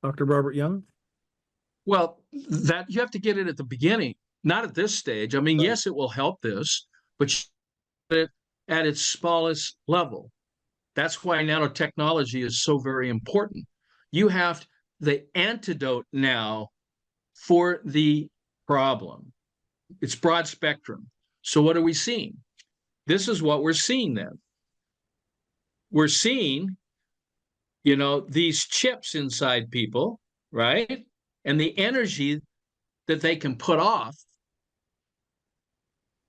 Dr. Robert Young? Well, that you have to get it at the beginning, not at this stage. I mean, yes, it will help this, but at its smallest level. That's why nanotechnology is so very important. You have the antidote now for the problem. It's broad spectrum. So what are we seeing? This is what we're seeing then. We're seeing, these chips inside people, right? And the energy that they can put off.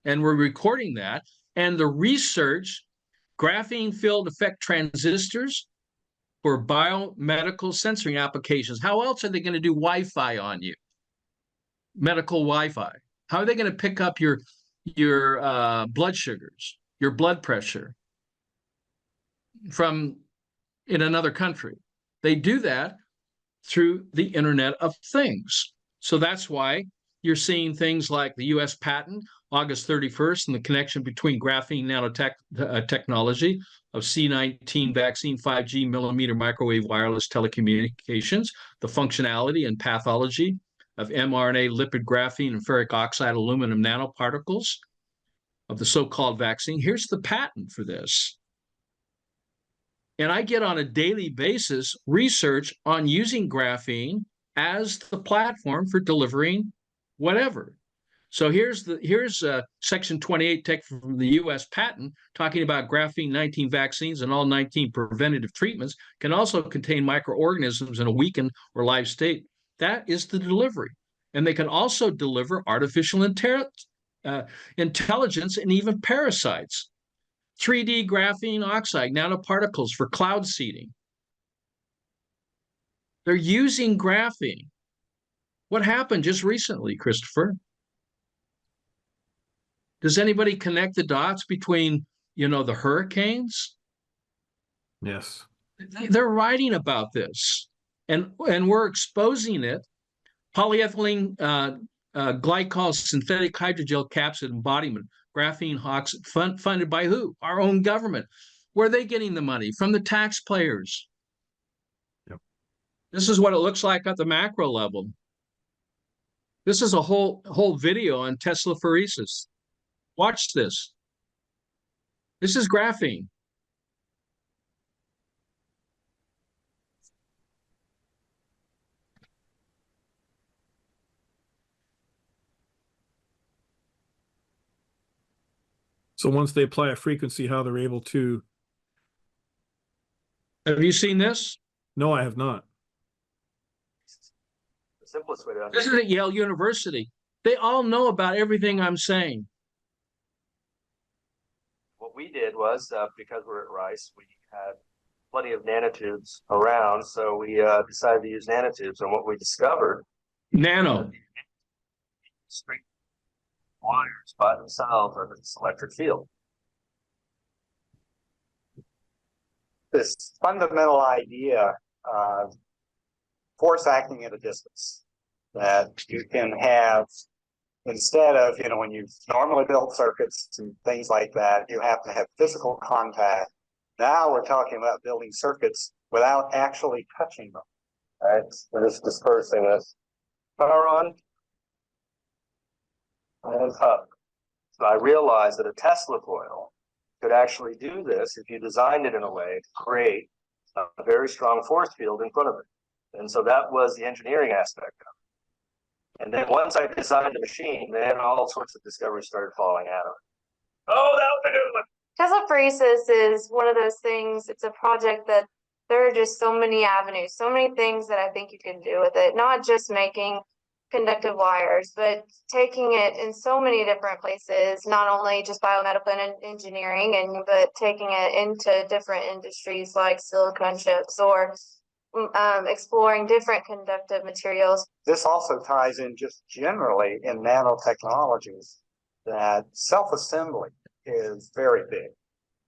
And we're recording that. And the research, graphene field effect transistors for biomedical sensoring applications. How else are they going to do Wi-Fi on you? Medical Wi-Fi. How are they going to pick up your blood sugars, your blood pressure from in another country? They do that through the Internet of Things. So that's why you're seeing things like the U.S. patent, August 31st, and the connection between graphene nanotechnology of C19 vaccine 5G millimeter microwave wireless telecommunications, the functionality and pathology of mRNA, lipid, graphene, and ferric oxide aluminum nanoparticles of the so-called vaccine. Here's the patent for this. And I get on a daily basis research on using graphene as the platform for delivering whatever. So here's Section 28 tech from the U.S. patent talking about graphene 19 vaccines and all 19 preventative treatments can also contain microorganisms in a weakened or live state. That is the delivery. And they can also deliver artificial intelligence and even parasites. 3D graphene oxide nanoparticles for cloud seeding. They're using graphene. What happened just recently, Christopher? Does anybody connect the dots between, the hurricanes? Yes. They're writing about this, and we're exposing it. Polyethylene glycol synthetic hydrogel capsid embodiment, graphene hawks, funded by who? Our own government. Where are they getting the money? From the taxpayers. Yep. This is what it looks like at the macro level. This is a whole video on Tesla-phoresis. Watch this. This is graphene. So once they apply a frequency, how they're able to... Have you seen this? No, I have not. The simplest way to This is at Yale University. They all know about everything I'm saying. What we did was, because we're at Rice, we had plenty of nanotubes around, so we decided to use nanotubes. And what we discovered, Nano. straight wires by themselves are this electric field. This fundamental idea of force acting at a distance, that you can have, instead of, when you normally build circuits and things like that, you have to have physical contact. Now we're talking about building circuits without actually touching them. Right? We're just dispersing this. Power on. And up. So I realized that a Tesla coil could actually do this if you designed it in a way to create a very strong force field in front of it. And so that was the engineering aspect of it. And then once I designed the machine, then all sorts of discoveries started falling out of it. Oh, that was a good one. Tesla-phoresis is one of those things, it's a project that there are just so many avenues, so many things that I think you can do with it, not just making conductive wires, but taking it in so many different places, not only just biomedical and engineering, but taking it into different industries like silicone chips or exploring different conductive materials. This also ties in just generally in nanotechnologies that self-assembly is very big.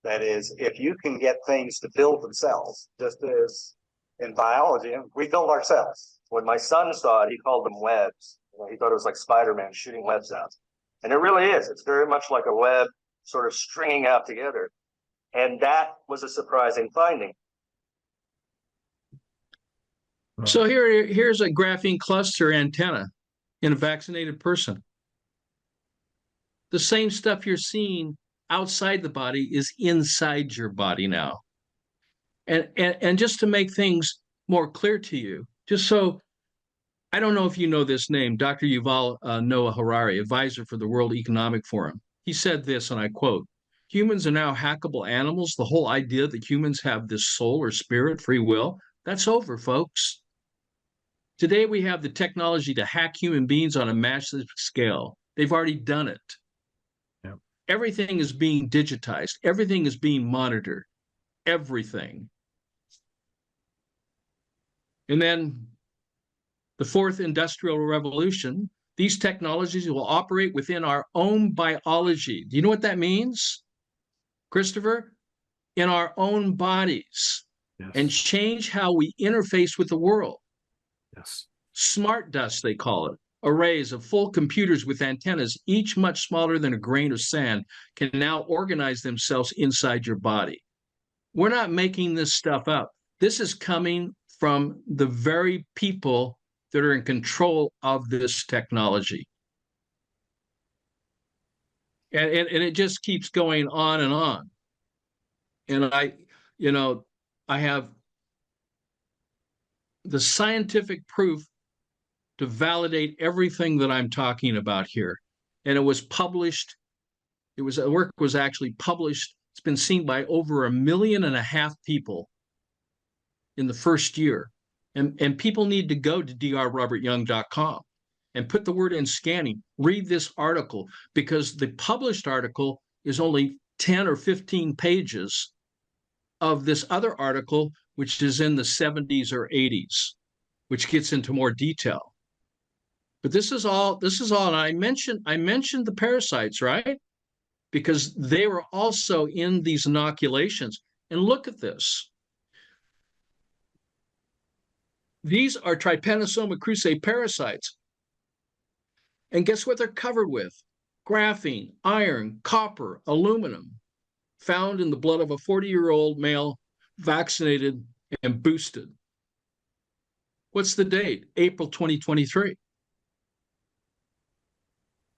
That is, if you can get things to build themselves, just as in biology, we build ourselves. When my son saw it, he called them webs. He thought it was like Spider-Man shooting webs out. And it really is. It's very much like a web sort of stringing out together. And that was a surprising finding. So here's a graphene cluster antenna in a vaccinated person. The same stuff you're seeing outside the body is inside your body now. And just to make things more clear to you, just so, I don't know if you know this name, Dr. Yuval Noah Harari, advisor for the World Economic Forum. He said this, and I quote, "Humans are now hackable animals. The whole idea that humans have this soul or spirit, free will, that's over, folks. Today we have the technology to hack human beings on a massive scale. They've already done it. Yeah. Everything is being digitized. Everything is being monitored. Everything." And then the fourth industrial revolution, these technologies will operate within our own biology. Do you know what that means, Christopher? In our own bodies. Yes. And change how we interface with the world. Yes. Smart dust, they call it. Arrays of full computers with antennas, each much smaller than a grain of sand, can now organize themselves inside your body. We're not making this stuff up. This is coming from the very people that are in control of this technology. And it just keeps going on and on. And I have the scientific proof to validate everything that I'm talking about here. And it was published, the work was actually published. It's been seen by over 1.5 million people in the first year. And people need to go to drrobertyoung.com and put the word in scanning. Read this article, because the published article is only 10 or 15 pages of this other article, which is in the 70s or 80s, which gets into more detail. But this is all, and I mentioned the parasites, right? Because they were also in these inoculations. And look at this. These are Trypanosoma cruzi parasites. And guess what they're covered with? Graphene, iron, copper, aluminum, found in the blood of a 40-year-old male, vaccinated and boosted. What's the date? April 2023.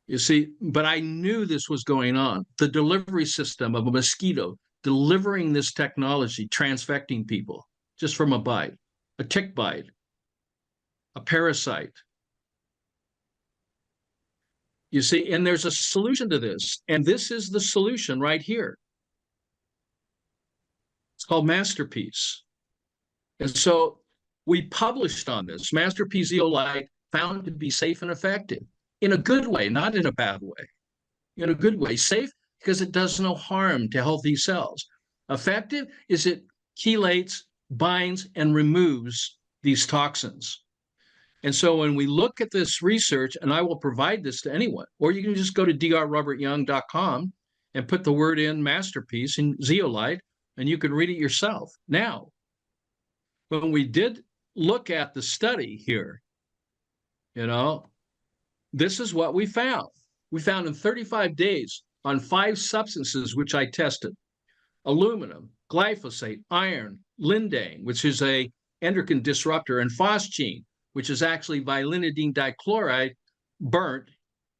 You see, but I knew this was going on. The delivery system of a mosquito delivering this technology, transfecting people just from a bite, a tick bite, a parasite. You see, and there's a solution to this, and this is the solution right here. It's called MasterPeace. And so we published on this. MasterPeace zeolite found to be safe and effective in a good way, not in a bad way. In a good way, safe because it does no harm to healthy cells. Effective is it chelates, binds, and removes these toxins. And so when we look at this research, and I will provide this to anyone, or you can just go to drrobertyoung.com and put the word in MasterPeace and zeolite, and you can read it yourself. Now, when we did look at the study here, this is what we found. We found in 35 days on 5 substances which I tested: aluminum, glyphosate, iron, lindane, which is a endocrine disruptor, and phosgene, which is actually vilinidine dichloride burnt,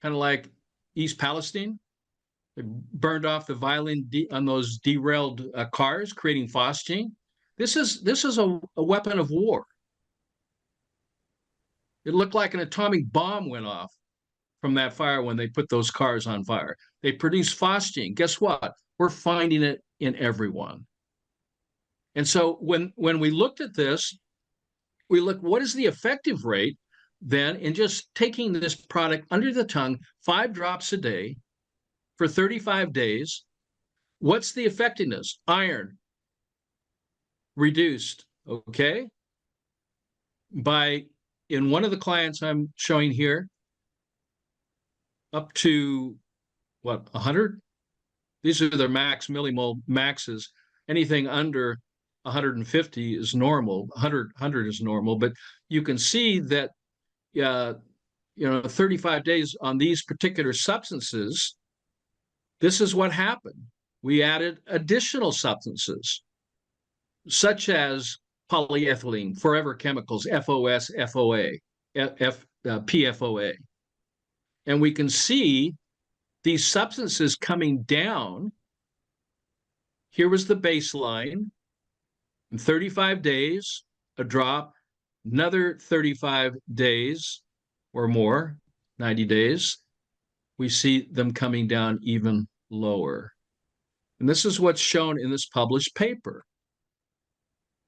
kind of like East Palestine. They burned off the violin on those derailed cars, creating phosgene. This is a weapon of war. It looked like an atomic bomb went off from that fire when they put those cars on fire. They produced phosgene. Guess what? We're finding it in everyone. And so when we looked at this, we looked, what is the effective rate then in just taking this product under the tongue, 5 drops a day for 35 days? What's the effectiveness? Iron reduced, okay, by, in one of the clients I'm showing here, up to what, 100? These are their max millimole maxes. Anything under 150 is normal. 100 is normal, but you can see that 35 days on these particular substances, this is what happened. We added additional substances such as polyethylene, forever chemicals, FOS, FOA, PFOA. And we can see these substances coming down. Here was the baseline. In 35 days, a drop, another 35 days or more, 90 days, we see them coming down even lower. And this is what's shown in this published paper.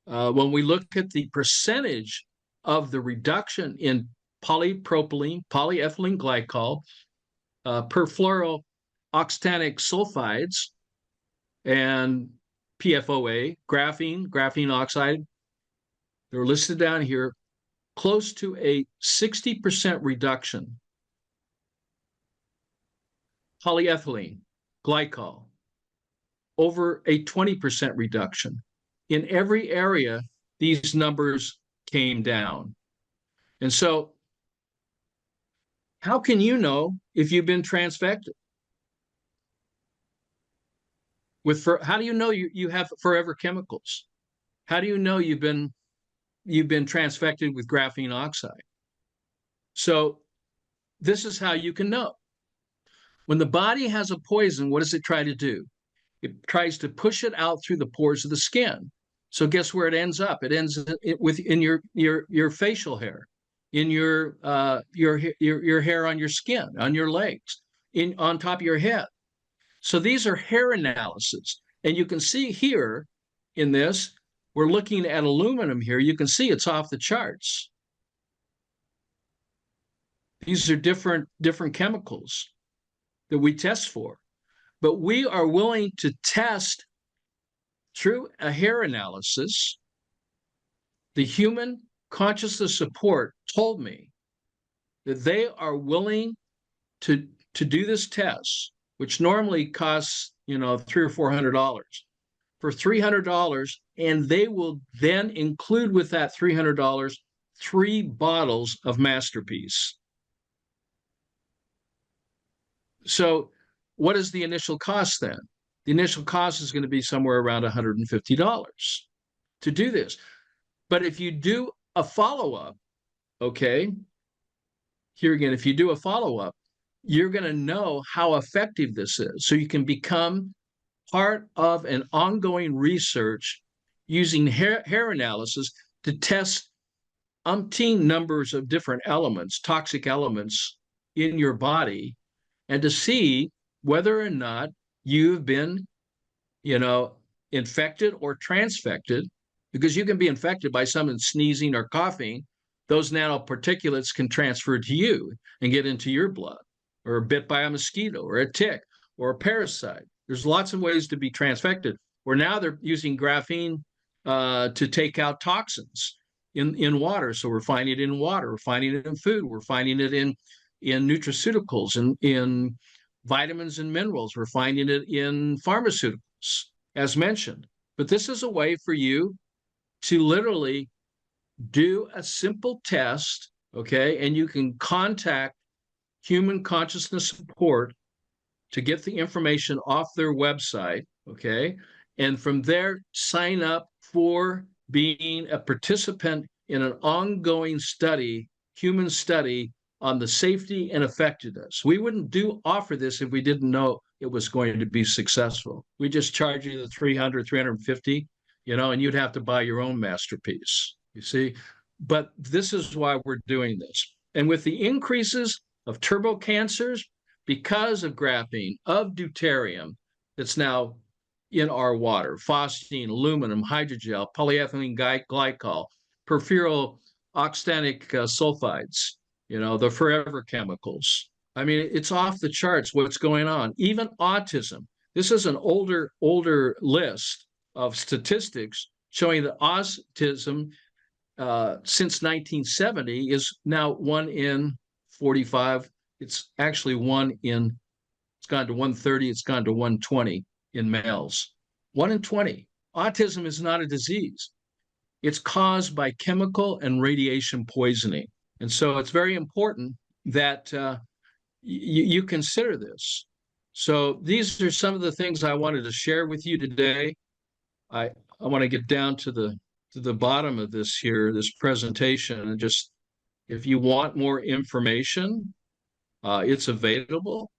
When we look at the percentage of the reduction in polypropylene, polyethylene glycol, perfluorooxytanic sulfides, and PFOA, graphene oxide, they're listed down here, close to a 60% reduction. Polyethylene glycol, over a 20% reduction. In every area, these numbers came down. And so, how can you know if you've been transfected? How do you know you have forever chemicals? How do you know you've been transfected with graphene oxide? So this is how you can know. When the body has a poison, what does it try to do? It tries to push it out through the pores of the skin. So guess where it ends up? It ends in your facial hair, in your hair on your skin, on your legs, on top of your head. So these are hair analysis. And you can see here in this, we're looking at aluminum here. You can see it's off the charts. These are different chemicals that we test for. But we are willing to test through a hair analysis. The Human Consciousness Support told me that they are willing to do this test, which normally costs, $300 or $400, for $300, and they will then include with that $300 3 bottles of MasterPeace. So what is the initial cost then? The initial cost is going to be somewhere around $150 to do this. But if you do a follow-up, okay, here again, if you do a follow-up, you're going to know how effective this is. So you can become part of an ongoing research using hair analysis to test umpteen numbers of different elements, toxic elements in your body, and to see whether or not you've been, infected or transfected, because you can be infected by someone sneezing or coughing. Those nanoparticulates can transfer to you and get into your blood, or bit by a mosquito or a tick or a parasite. There's lots of ways to be transfected. Or now they're using graphene to take out toxins in water. So we're finding it in water, we're finding it in food, we're finding it in nutraceuticals and in vitamins and minerals. We're finding it in pharmaceuticals, as mentioned. But this is a way for you to literally do a simple test, okay? And you can contact Human Consciousness Support to get the information off their website, okay? And from there, sign up for being a participant in an ongoing study, human study, on the safety and effectiveness. We wouldn't offer this if we didn't know it was going to be successful. We just charge you the $300, $350, and you'd have to buy your own MasterPeace, you see? But this is why we're doing this. And with the increases of turbo cancers, because of graphene, of deuterium, that's now, in our water: phosphine, aluminum, hydrogel, polyethylene glycol, perfluorooctanic sulfides, the forever chemicals. I mean, it's off the charts what's going on. Even autism. This is an older list of statistics showing that autism since 1970 is now 1 in 45. It's actually it's gone to 130, it's gone to 120 in males. 1 in 20. Autism is not a disease. It's caused by chemical and radiation poisoning. And so it's very important that you consider this. So these are some of the things I wanted to share with you today. I want to get down to the bottom of this here, this presentation, and just, if you want more information, it's available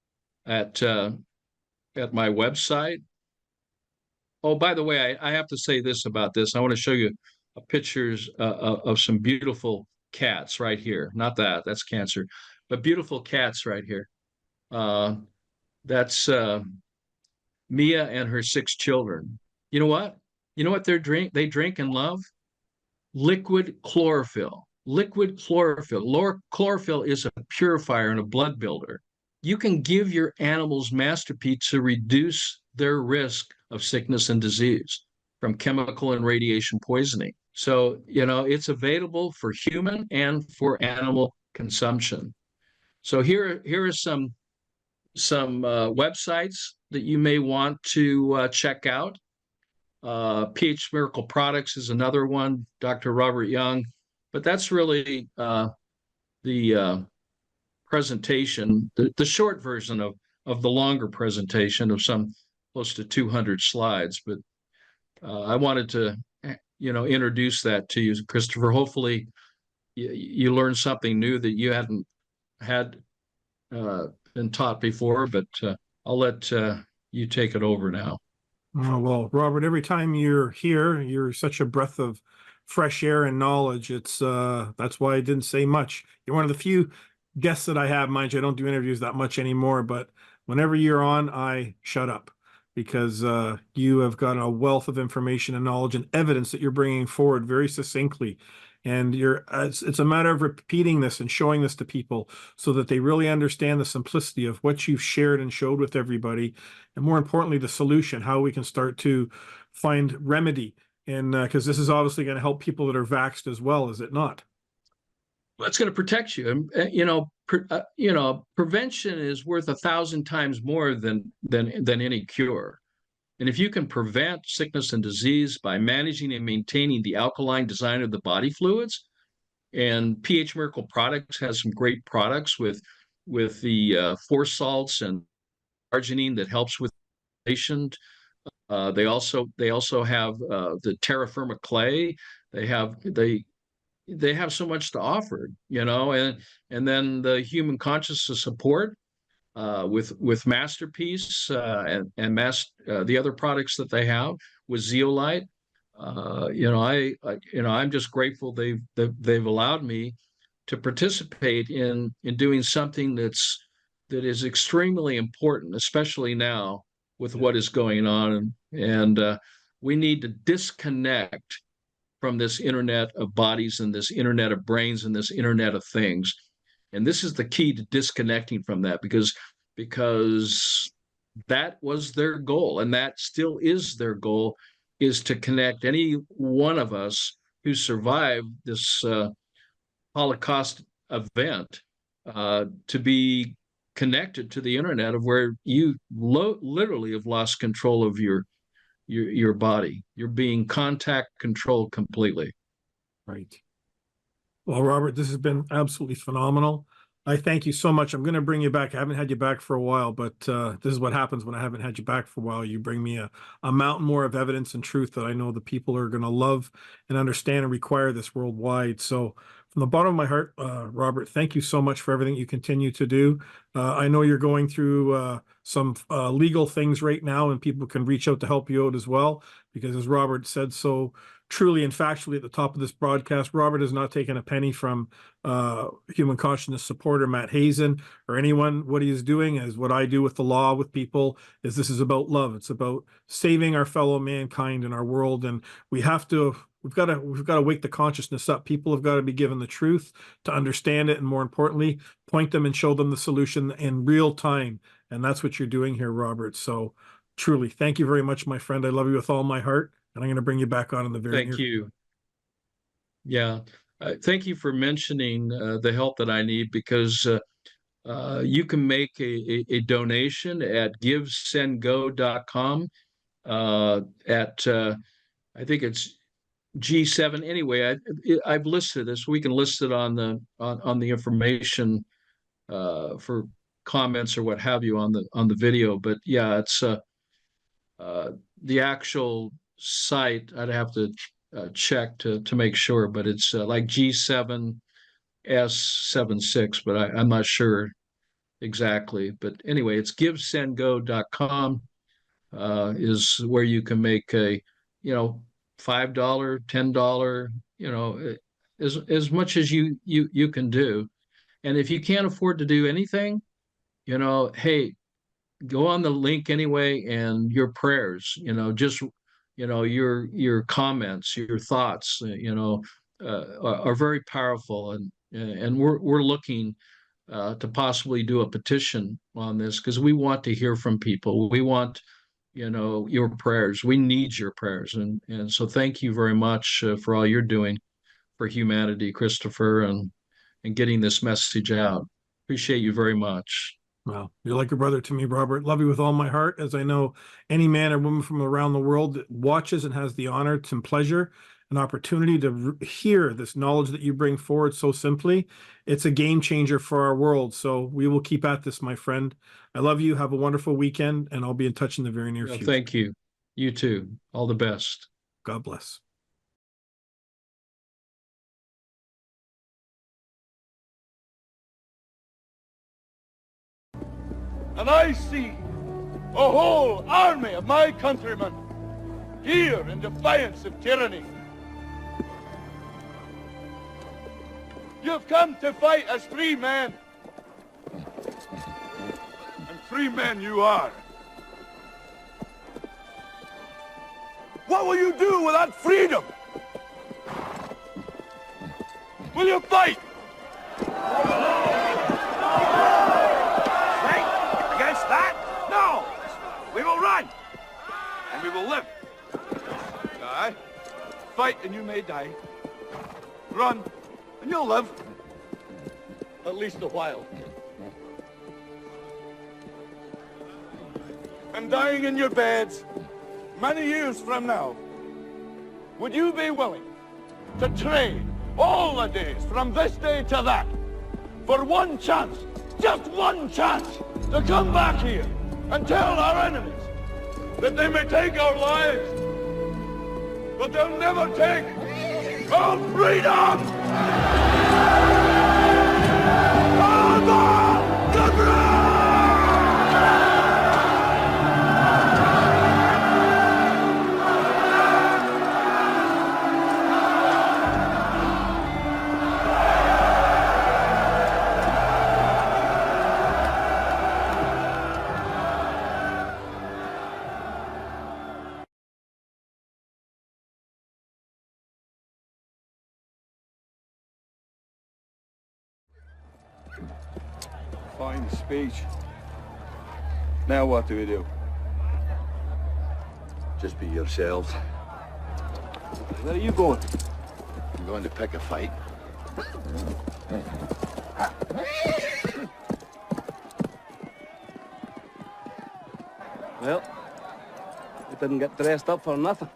at my website. Oh, by the way, I have to say this about this. I want to show you pictures of some beautiful cats right here. Not that's cancer, but beautiful cats right here. That's Mia and her 6 children. You know what? You know what they drink and love? Liquid chlorophyll. Liquid chlorophyll. Chlorophyll is a purifier and a blood builder. You can give your animals MasterPeace to reduce their risk of sickness and disease from chemical and radiation poisoning. So, it's available for human and for animal consumption. So here are some websites that you may want to check out. pH Miracle Products is another one, Dr. Robert Young. But that's really the presentation, the short version of the longer presentation of some close to 200 slides. But I wanted to, introduce that to you, Christopher. Hopefully you learned something new that you hadn't had been taught before, but I'll let you take it over now. Oh, well, Robert, every time you're here, you're such a breath of fresh air and knowledge. It's that's why I didn't say much. You're one of the few guests that I have. Mind you, I don't do interviews that much anymore, but whenever you're on, I shut up, because you have got a wealth of information and knowledge and evidence that you're bringing forward very succinctly. And it's a matter of repeating this and showing this to people so that they really understand the simplicity of what you've shared and showed with everybody. And more importantly, the solution, how we can start to find remedy. And because this is obviously going to help people that are vaxxed as well, is it not? Well, it's going to protect you. And, prevention is worth 1,000 times more than any cure. And if you can prevent sickness and disease by managing and maintaining the alkaline design of the body fluids, and pH Miracle Products has some great products with the 4 salts and arginine that helps with patient. They also have the terra firma clay. They have so much to offer, and then the human consciousness support. With MasterPeace and the other products that they have with zeolite, I'm just grateful they've allowed me to participate in doing something that is extremely important, especially now with what is going on, and we need to disconnect from this internet of bodies and this internet of brains and this internet of things. And this is the key to disconnecting from that, because that was their goal, and that still is their goal, is to connect any one of us who survived this Holocaust event to be connected to the internet, of where you literally have lost control of your body. You're being contact controlled completely. Right. Well, Robert, this has been absolutely phenomenal. I thank you so much. I'm going to bring you back. I haven't had you back for a while, but this is what happens when I haven't had you back for a while. You bring me a mountain more of evidence and truth that I know the people are going to love and understand and require this worldwide. So from the bottom of my heart, Robert, thank you so much for everything you continue to do. I know you're going through some legal things right now, and people can reach out to help you out as well, because as Robert said so truly and factually at the top of this broadcast, Robert has not taken a penny from human consciousness supporter Matt Hazen or anyone. What he is doing is what I do with the law with people, is this is about love. It's about saving our fellow mankind in our world. And we've got to wake the consciousness up. People have got to be given the truth to understand it, and more importantly, point them and show them the solution in real time. And that's what you're doing here, Robert. So truly, thank you very much, my friend. I love you with all my heart, and I'm going to bring you back on in the very near. Thank you. Yeah. Thank you for mentioning the help that I need, because you can make a donation at givesendgo.com at I think it's G7. Anyway, I've listed this. We can list it on the information for comments or what have you on the video. But yeah, it's the actual site. I'd have to check to make sure, but it's like G7S76, but I'm not sure exactly. But anyway, it's givesendgo.com is where you can make a, $5, $10, as much as you can do. And if you can't afford to do anything, hey, go on the link anyway, and your prayers, just your comments, your thoughts, are very powerful, and we're looking to possibly do a petition on this, because we want to hear from people. We want your prayers. We need your prayers, and so thank you very much for all you're doing for humanity, Christopher, and getting this message out. Appreciate you very much. Well, you're like a brother to me, Robert. Love you with all my heart, as I know any man or woman from around the world that watches and has the honor and pleasure and opportunity to hear this knowledge that you bring forward so simply. It's a game changer for our world. So we will keep at this, my friend. I love you. Have a wonderful weekend, and I'll be in touch in the very near future. Thank you. You too. All the best. God bless. And I see a whole army of my countrymen here in defiance of tyranny. You've come to fight as free men. And free men you are. What will you do with that freedom? Will you fight? Against that? No! We will run! And we will live. Die. Fight and you may die. Run and you'll live. At least a while. And dying in your beds many years from now, would you be willing to trade all the days from this day to that for one chance, just one chance, to come back here and tell our enemies that they may take our lives, but they'll never take our freedom! Fine speech. Now what do we do? Just be yourselves. Where are you going? I'm going to pick a fight. Well, we didn't get dressed up for nothing.